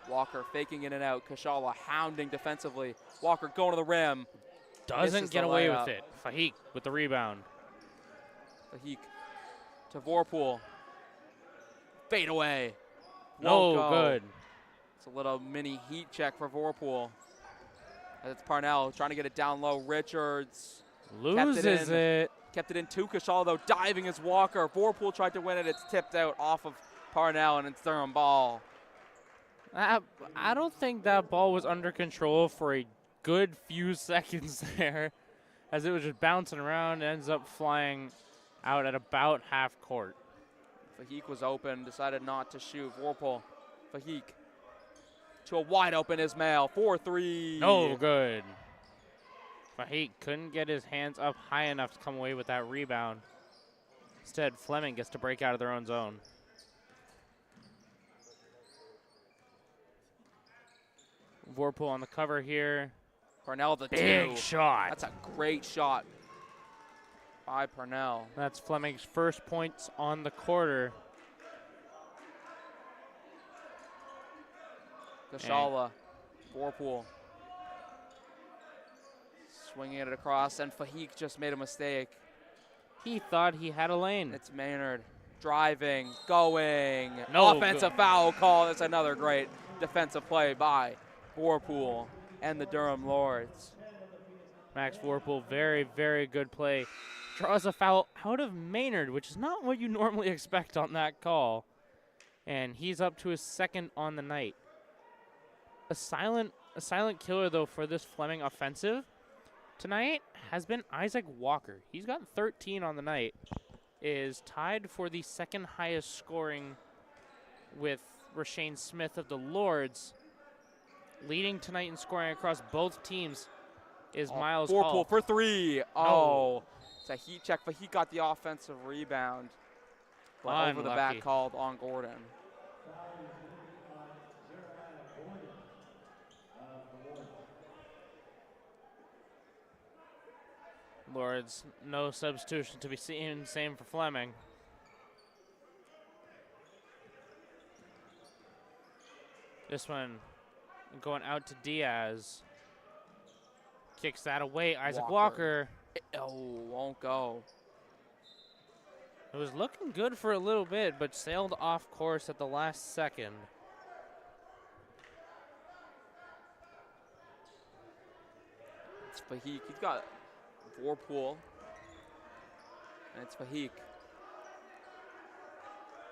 Speaker 4: Walker faking in and out. Kashala hounding defensively. Walker going to the rim.
Speaker 3: Doesn't get away with it. Fahik with the rebound.
Speaker 4: Fahik to Vorpool. Fade away.
Speaker 3: No good.
Speaker 4: It's a little mini heat check for Vorpool. As it's Parnell trying to get it down low. Richards
Speaker 3: loses it.
Speaker 4: Kept it in to Kashala though. Diving is Walker. Vorpool tried to win it. It's tipped out off of Parnell and it's Durham ball.
Speaker 3: I don't think that ball was under control for a good few seconds there, as it was just bouncing around and ends up flying out at about half court.
Speaker 4: Fahik was open, decided not to shoot. Vorpool, Fahik to a wide open Ismail, 4-3.
Speaker 3: No good. Fahik couldn't get his hands up high enough to come away with that rebound. Instead, Fleming gets to break out of their own zone. Vorpool on the cover here.
Speaker 4: Parnell the
Speaker 3: big
Speaker 4: 2.
Speaker 3: Shot.
Speaker 4: That's a great shot by Parnell.
Speaker 3: That's Fleming's first points on the quarter.
Speaker 4: Kashala Vorpool swinging it across, and Fahik just made a mistake.
Speaker 3: He thought he had a lane.
Speaker 4: It's Maynard driving, going.
Speaker 3: No
Speaker 4: Offensive foul call. That's another great defensive play by Vorpool and the Durham Lords.
Speaker 3: Max Vorpool, very, very good play. Draws a foul out of Maynard, which is not what you normally expect on that call. And he's up to his second on the night. A silent killer, though, for this Fleming offensive tonight has been Isaac Walker. He's got 13 on the night, is tied for the second highest scoring with Rashane Smith of the Lords. Leading tonight in scoring across both teams is Miles
Speaker 4: Vorpool
Speaker 3: Hall.
Speaker 4: for three. Oh, it's a heat check, but he got the offensive rebound. But over the back called on Gordon.
Speaker 3: Lords, no substitution to be seen. Same for Fleming. This one going out to Diaz. Kicks that away. Isaac Walker.
Speaker 4: Oh, won't go.
Speaker 3: It was looking good for a little bit, but sailed off course at the last second.
Speaker 4: It's Fahik. He's got Vorpool. And it's Fahik.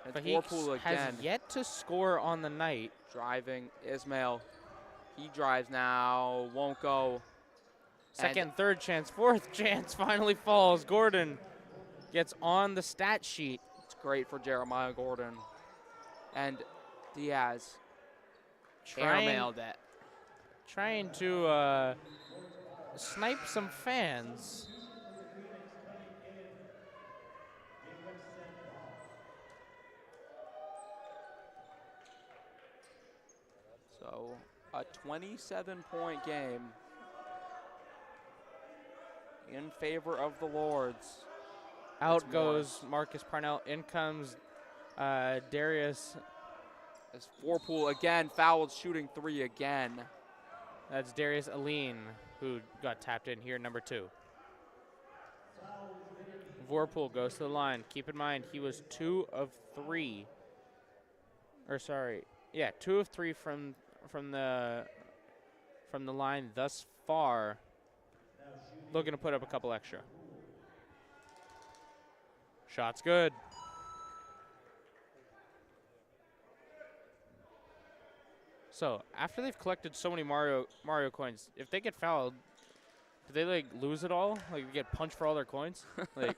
Speaker 4: It's Vorpool again.
Speaker 3: Has yet to score on the night.
Speaker 4: Driving. Ismail. He drives now. Won't go.
Speaker 3: Second, third chance, fourth chance finally falls. Gordon gets on the stat sheet.
Speaker 4: It's great for Jeremiah Gordon. And Diaz airmailed it.
Speaker 3: Trying to snipe some fans.
Speaker 4: So a 27-point game in favor of the Lords.
Speaker 3: Out goes Marcus Parnell. In comes Darius.
Speaker 4: As Vorpool again fouled, shooting three again.
Speaker 3: That's Darius Aline, who got tapped in here, number 2. Vorpool goes to the line. Keep in mind, he was 2 of 3. Or sorry, yeah, 2 of 3 from the line thus far. Looking to put up a couple extra. Shot's good. So after they've collected so many Mario coins, if they get fouled, do they like lose it all? Like get punched for all their coins? Like,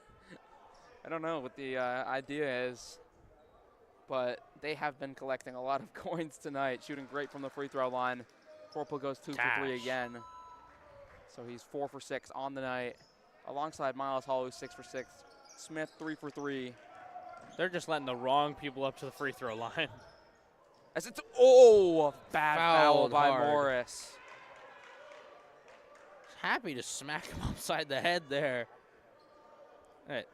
Speaker 4: I don't know what the idea is, but they have been collecting a lot of coins tonight, shooting great from the free throw line. Vorpool goes 2 for 3 again. So he's 4 for 6 on the night, alongside Miles Hall, who's 6 for 6. Smith 3 for 3.
Speaker 3: They're just letting the wrong people up to the free throw line.
Speaker 4: As it's a bad foul
Speaker 3: Fouled
Speaker 4: by
Speaker 3: hard.
Speaker 4: Morris.
Speaker 3: Happy to smack him upside the head there. All right.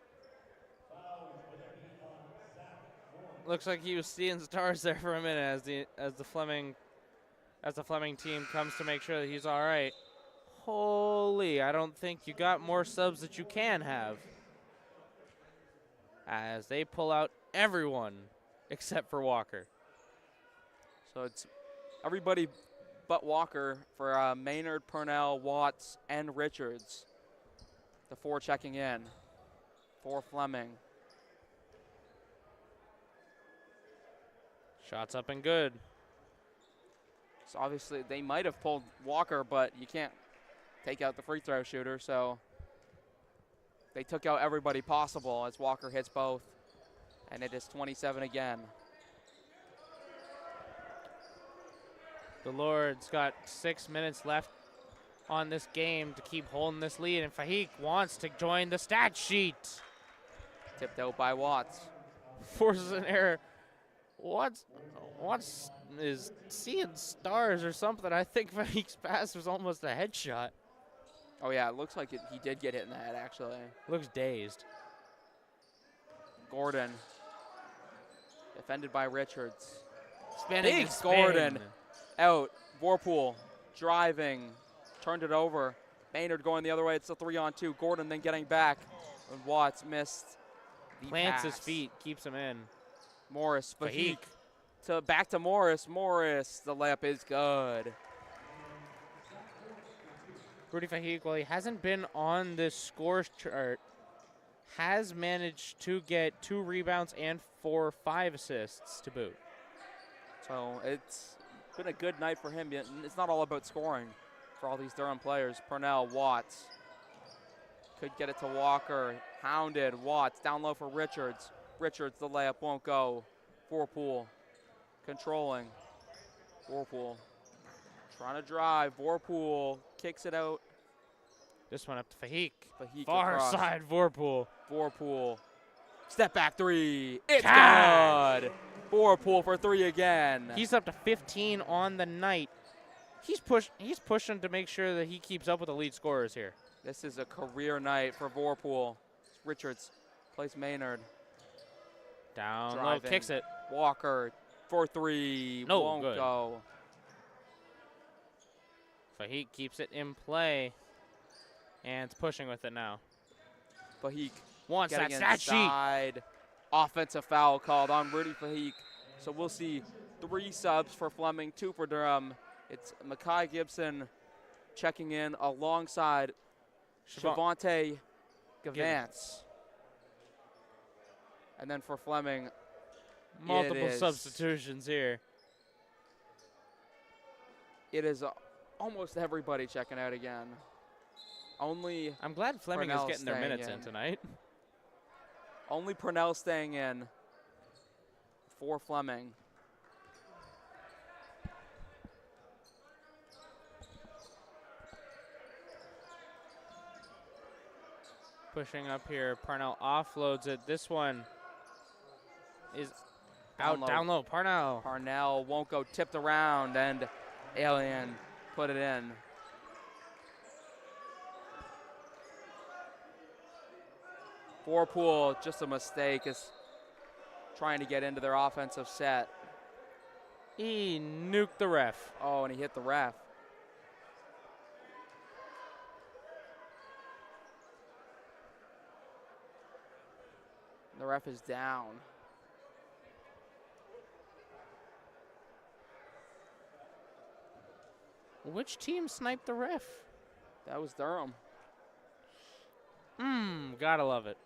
Speaker 3: Looks like he was seeing stars there for a minute as the Fleming team comes to make sure that he's all right. Holy, I don't think you got more subs that you can have. As they pull out everyone except for Walker.
Speaker 4: So it's everybody but Walker for Maynard, Purnell, Watts, and Richards. The 4 checking in for Fleming.
Speaker 3: Shots up and good.
Speaker 4: So obviously they might have pulled Walker, but you can't take out the free throw shooter, so they took out everybody possible as Walker hits both, and it is 27 again.
Speaker 3: The Lords got 6 minutes left on this game to keep holding this lead, and Fahik wants to join the stat sheet.
Speaker 4: Tipped out by Watts.
Speaker 3: Forces an error. Watts is seeing stars or something. I think Fahik's pass was almost a headshot.
Speaker 4: Oh yeah, it looks like he did get hit in the head, actually.
Speaker 3: Looks dazed.
Speaker 4: Gordon, defended by Richards.
Speaker 3: Spinning
Speaker 4: Big
Speaker 3: and spin.
Speaker 4: Gordon out. Vorpool driving, turned it over. Maynard going the other way. It's a 3-on-2. Gordon then getting back. And Watts missed the
Speaker 3: Plants
Speaker 4: pass.
Speaker 3: his feet, keeps him in.
Speaker 4: Morris,
Speaker 3: Fahik.
Speaker 4: Back to Morris. Morris, the layup is good.
Speaker 3: Rudy Fahik, while he hasn't been on this scores chart, has managed to get 2 rebounds and 5 assists to boot.
Speaker 4: So it's been a good night for him. It's not all about scoring for all these Durham players. Purnell, Watts. Could get it to Walker. Hounded. Watts down low for Richards. Richards, the layup won't go. Vorpool controlling. Vorpool trying to drive. Vorpool kicks it out.
Speaker 3: This one up to Fahik.
Speaker 4: Fahik
Speaker 3: Far
Speaker 4: across.
Speaker 3: side, Vorpool.
Speaker 4: Vorpool. Step back 3. It's
Speaker 3: Cash!
Speaker 4: good. Vorpool for 3 again.
Speaker 3: He's up to 15 on the night. He's pushing to make sure that he keeps up with the lead scorers here.
Speaker 4: This is a career night for Vorpool. Richards plays Maynard.
Speaker 3: Down low,
Speaker 4: Driving.
Speaker 3: kicks it.
Speaker 4: Walker for 3.
Speaker 3: No
Speaker 4: Won't
Speaker 3: good.
Speaker 4: go.
Speaker 3: Fahik keeps it in play. And it's pushing with it now.
Speaker 4: Fahik
Speaker 3: Wants that
Speaker 4: getting
Speaker 3: stat sheet.
Speaker 4: inside. Offensive foul called on Rudy Fahik. So we'll see 3 subs for Fleming, 2 for Durham. It's Makai Gibson checking in alongside Shavante Gavance. And then for Fleming,
Speaker 3: Multiple substitutions here.
Speaker 4: it is almost everybody checking out again. Only
Speaker 3: I'm glad Fleming
Speaker 4: Purnell
Speaker 3: is getting their
Speaker 4: staying
Speaker 3: minutes
Speaker 4: in.
Speaker 3: in tonight.
Speaker 4: Only Purnell staying in for Fleming.
Speaker 3: Pushing up here. Parnell offloads it. This one is down low. Parnell.
Speaker 4: Parnell won't go, tipped around, and Alien put it in. Vorpool, just a mistake, is trying to get into their offensive set.
Speaker 3: He nuked the ref.
Speaker 4: Oh, and he hit the ref. The ref is down.
Speaker 3: Which team sniped the ref?
Speaker 4: That was Durham.
Speaker 3: Gotta love it.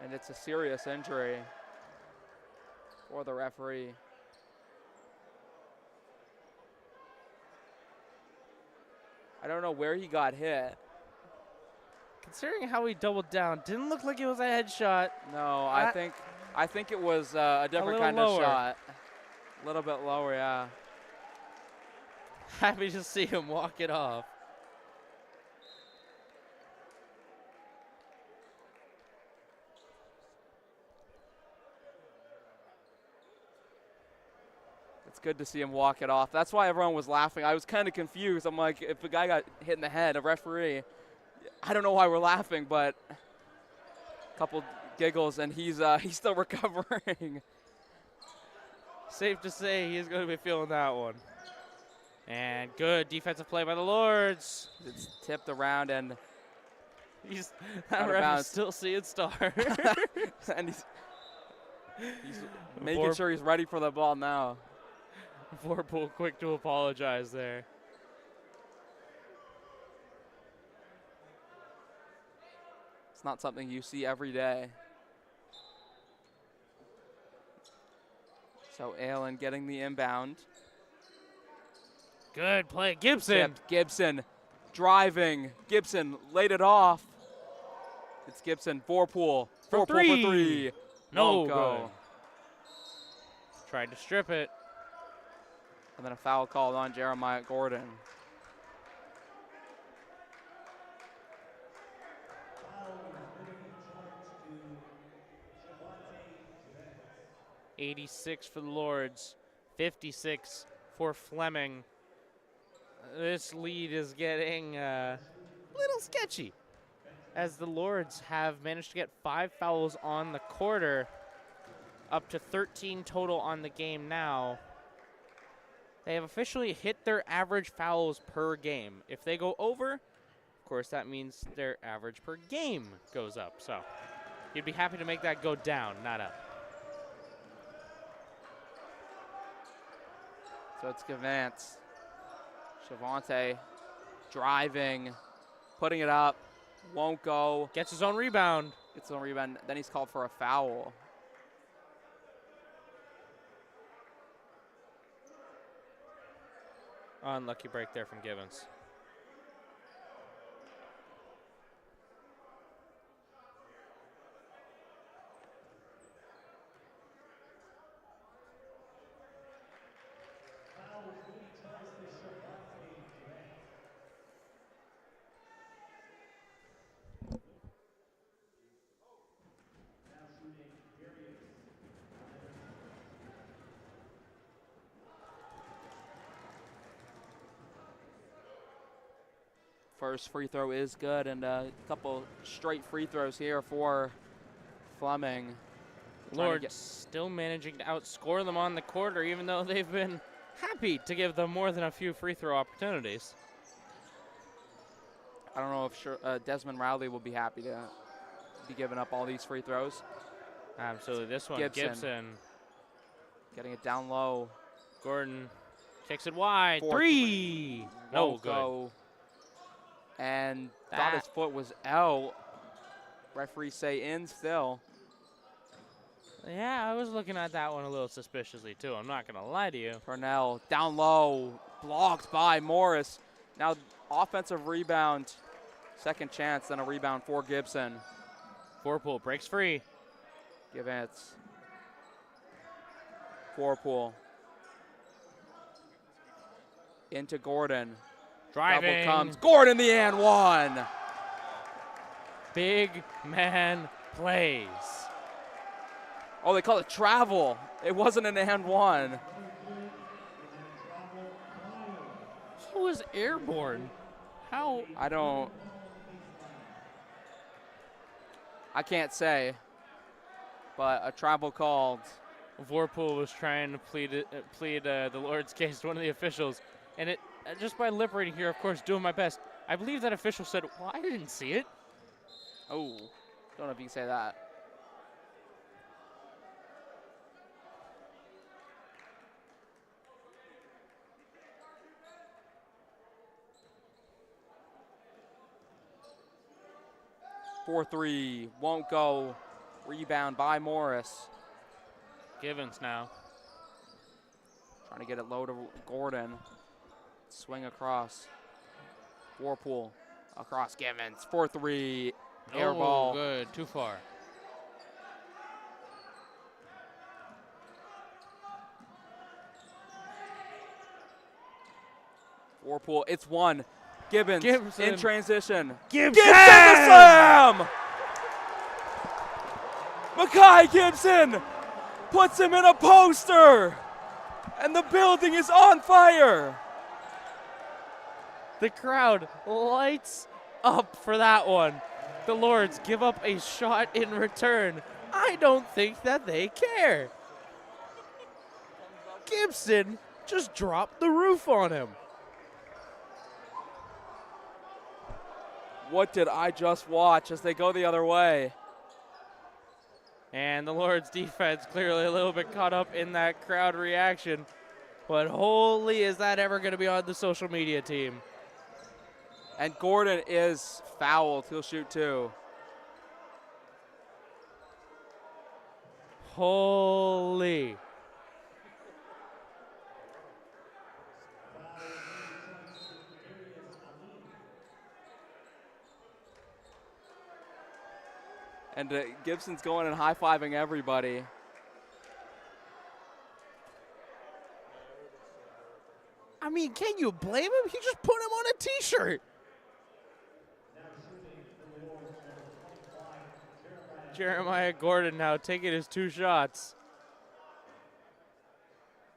Speaker 4: And it's a serious injury for the referee. I don't know where he got hit.
Speaker 3: Considering how he doubled down, didn't look like it was a headshot.
Speaker 4: No, I think it was a different
Speaker 3: little
Speaker 4: kind
Speaker 3: lower.
Speaker 4: of shot. A little bit lower, yeah.
Speaker 3: Happy to see him walk it off.
Speaker 4: It's good to see him walk it off. That's why everyone was laughing. I was kind of confused. I'm like, if a guy got hit in the head, a referee, I don't know why we're laughing, but a couple giggles, and he's still recovering.
Speaker 3: Safe to say he's going to be feeling that one. And good defensive play by the Lords.
Speaker 4: It's tipped around, and
Speaker 3: That
Speaker 4: Out of
Speaker 3: ref
Speaker 4: bounds.
Speaker 3: is still seeing star.
Speaker 4: and he's making sure he's ready for the ball now.
Speaker 3: Vorpool quick to apologize there.
Speaker 4: It's not something you see every day. So Allen getting the inbound.
Speaker 3: Good play, Gibson.
Speaker 4: Tipped. Gibson driving. Gibson laid it off. It's Gibson. Vorpool.
Speaker 3: For
Speaker 4: Vorpool
Speaker 3: three.
Speaker 4: for 3.
Speaker 3: No
Speaker 4: Won't go.
Speaker 3: good. Tried to strip it.
Speaker 4: And then a foul called on Jeremiah Gordon.
Speaker 3: $86 for the Lords, 56 for Fleming. This lead is getting a little sketchy, as the Lords have managed to get 5 fouls on the quarter. up to 13 total on the game now. They have officially hit their average fouls per game. If they go over, of course, that means their average per game goes up. So you'd be happy to make that go down, not up.
Speaker 4: So it's Gavance. Shavante driving, putting it up, won't go.
Speaker 3: Gets his own rebound.
Speaker 4: Gets his own rebound, then he's called for a foul.
Speaker 3: Unlucky break there from Givens.
Speaker 4: First free throw is good, and a couple straight free throws here for Fleming.
Speaker 3: Lord still managing to outscore them on the quarter, even though they've been happy to give them more than a few free throw opportunities.
Speaker 4: I don't know if Desmond Rowley will be happy to be giving up all these free throws.
Speaker 3: Absolutely. This one, Gibson.
Speaker 4: Getting it down low.
Speaker 3: Gordon kicks it wide.
Speaker 4: Four,
Speaker 3: Three. No good.
Speaker 4: Go. And thought his foot was out. Referees say in still.
Speaker 3: Yeah, I was looking at that one a little suspiciously too. I'm not going to lie to you.
Speaker 4: Purnell down low, blocked by Morris. Now offensive rebound, second chance, then a rebound for Gibson.
Speaker 3: Forpool breaks free.
Speaker 4: Givance. Forpool. Into Gordon.
Speaker 3: Driving.
Speaker 4: Double comes. Gordon the and one.
Speaker 3: Big man plays.
Speaker 4: Oh, they call it travel. It wasn't an and one.
Speaker 3: He was airborne. How?
Speaker 4: I can't say, but a travel called.
Speaker 3: Vorpool was trying to plead the Lord's case to one of the officials, and it just by lip reading here, of course, doing my best. I believe that official said, "Well, I didn't see it."
Speaker 4: Oh, don't know if you can say that. Four three, won't go. Rebound by Morris.
Speaker 3: Givens now.
Speaker 4: Trying to get it low to Gordon. Swing across. Warpool across Givens. 4-3. Air ball.
Speaker 3: Good. Too far.
Speaker 4: Warpool. It's one. Gibbons in transition.
Speaker 3: Gibson!
Speaker 4: Gibson the slam! Makai Gibson puts him in a poster, and the building is on fire.
Speaker 3: The crowd lights up for that one. The Lords give up a shot in return. I don't think that they care. Gibson just dropped the roof on him.
Speaker 4: What did I just watch as they go the other way?
Speaker 3: And the Lords defense clearly a little bit caught up in that crowd reaction. But holy, is that ever going to be on the social media team?
Speaker 4: And Gordon is fouled. He'll shoot two.
Speaker 3: Holy.
Speaker 4: And Gibson's going and high-fiving everybody.
Speaker 3: I mean, can you blame him? He just put him on a T-shirt. Jeremiah Gordon now taking his two shots.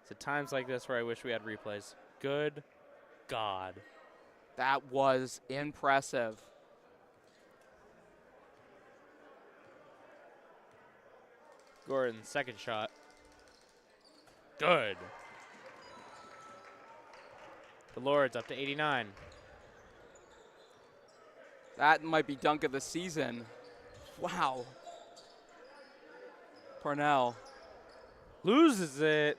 Speaker 3: It's at times like this where I wish we had replays. Good God.
Speaker 4: That was impressive.
Speaker 3: Gordon's second shot. Good. The Lords up to 89.
Speaker 4: That might be dunk of the season. Wow. Parnell.
Speaker 3: Loses it.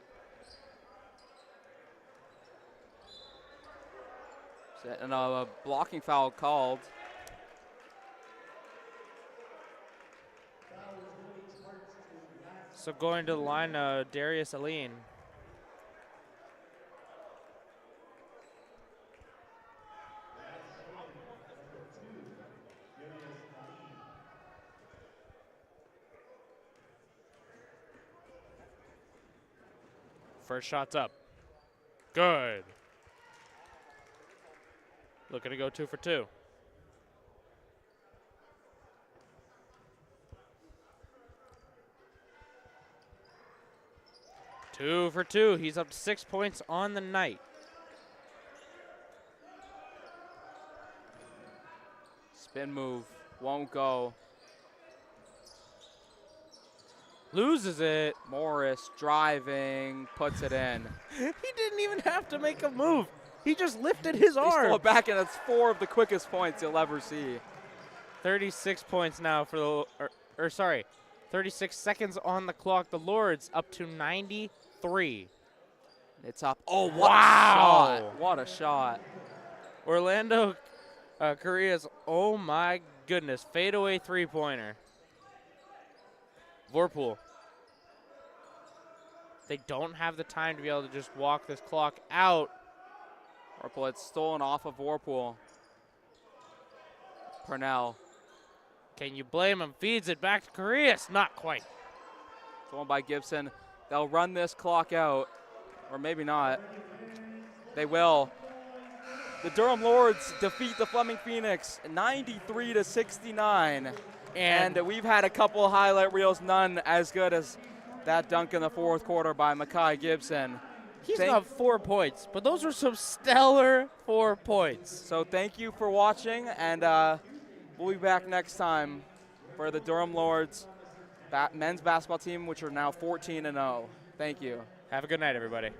Speaker 4: And a blocking foul called.
Speaker 3: So going to the line, Darius Aline. First shot's up. Good. Looking to go 2 for 2. Two for 2. He's up 6 points on the night.
Speaker 4: Spin move. Won't go.
Speaker 3: Loses it.
Speaker 4: Morris driving. Puts it in.
Speaker 3: He didn't even have to make a move. He just lifted his
Speaker 4: He's
Speaker 3: arm.
Speaker 4: still back, and it's 4 of the quickest points you'll ever see.
Speaker 3: 36 points now for the, 36 seconds on the clock. The Lords up to 93.
Speaker 4: It's up. Oh, what
Speaker 3: Wow.
Speaker 4: a shot. What a shot.
Speaker 3: Orlando Korea's, oh my goodness, fadeaway three-pointer. Vorpool. They don't have the time to be able to just walk this clock out.
Speaker 4: Vorpool, it's stolen off of Vorpool. Parnell.
Speaker 3: Can you blame him? Feeds it back to Koreas. Not quite.
Speaker 4: Stolen by Gibson. They'll run this clock out, or maybe not. They will. The Durham Lords defeat the Fleming Phoenix 93-69. And we've had a couple of highlight reels, none as good as that dunk in the fourth quarter by Makai Gibson.
Speaker 3: He's got 4 points, but those were some stellar 4 points.
Speaker 4: So thank you for watching, and we'll be back next time for the Durham Lords men's basketball team, which are now 14-0. Thank you.
Speaker 3: Have a good night, everybody.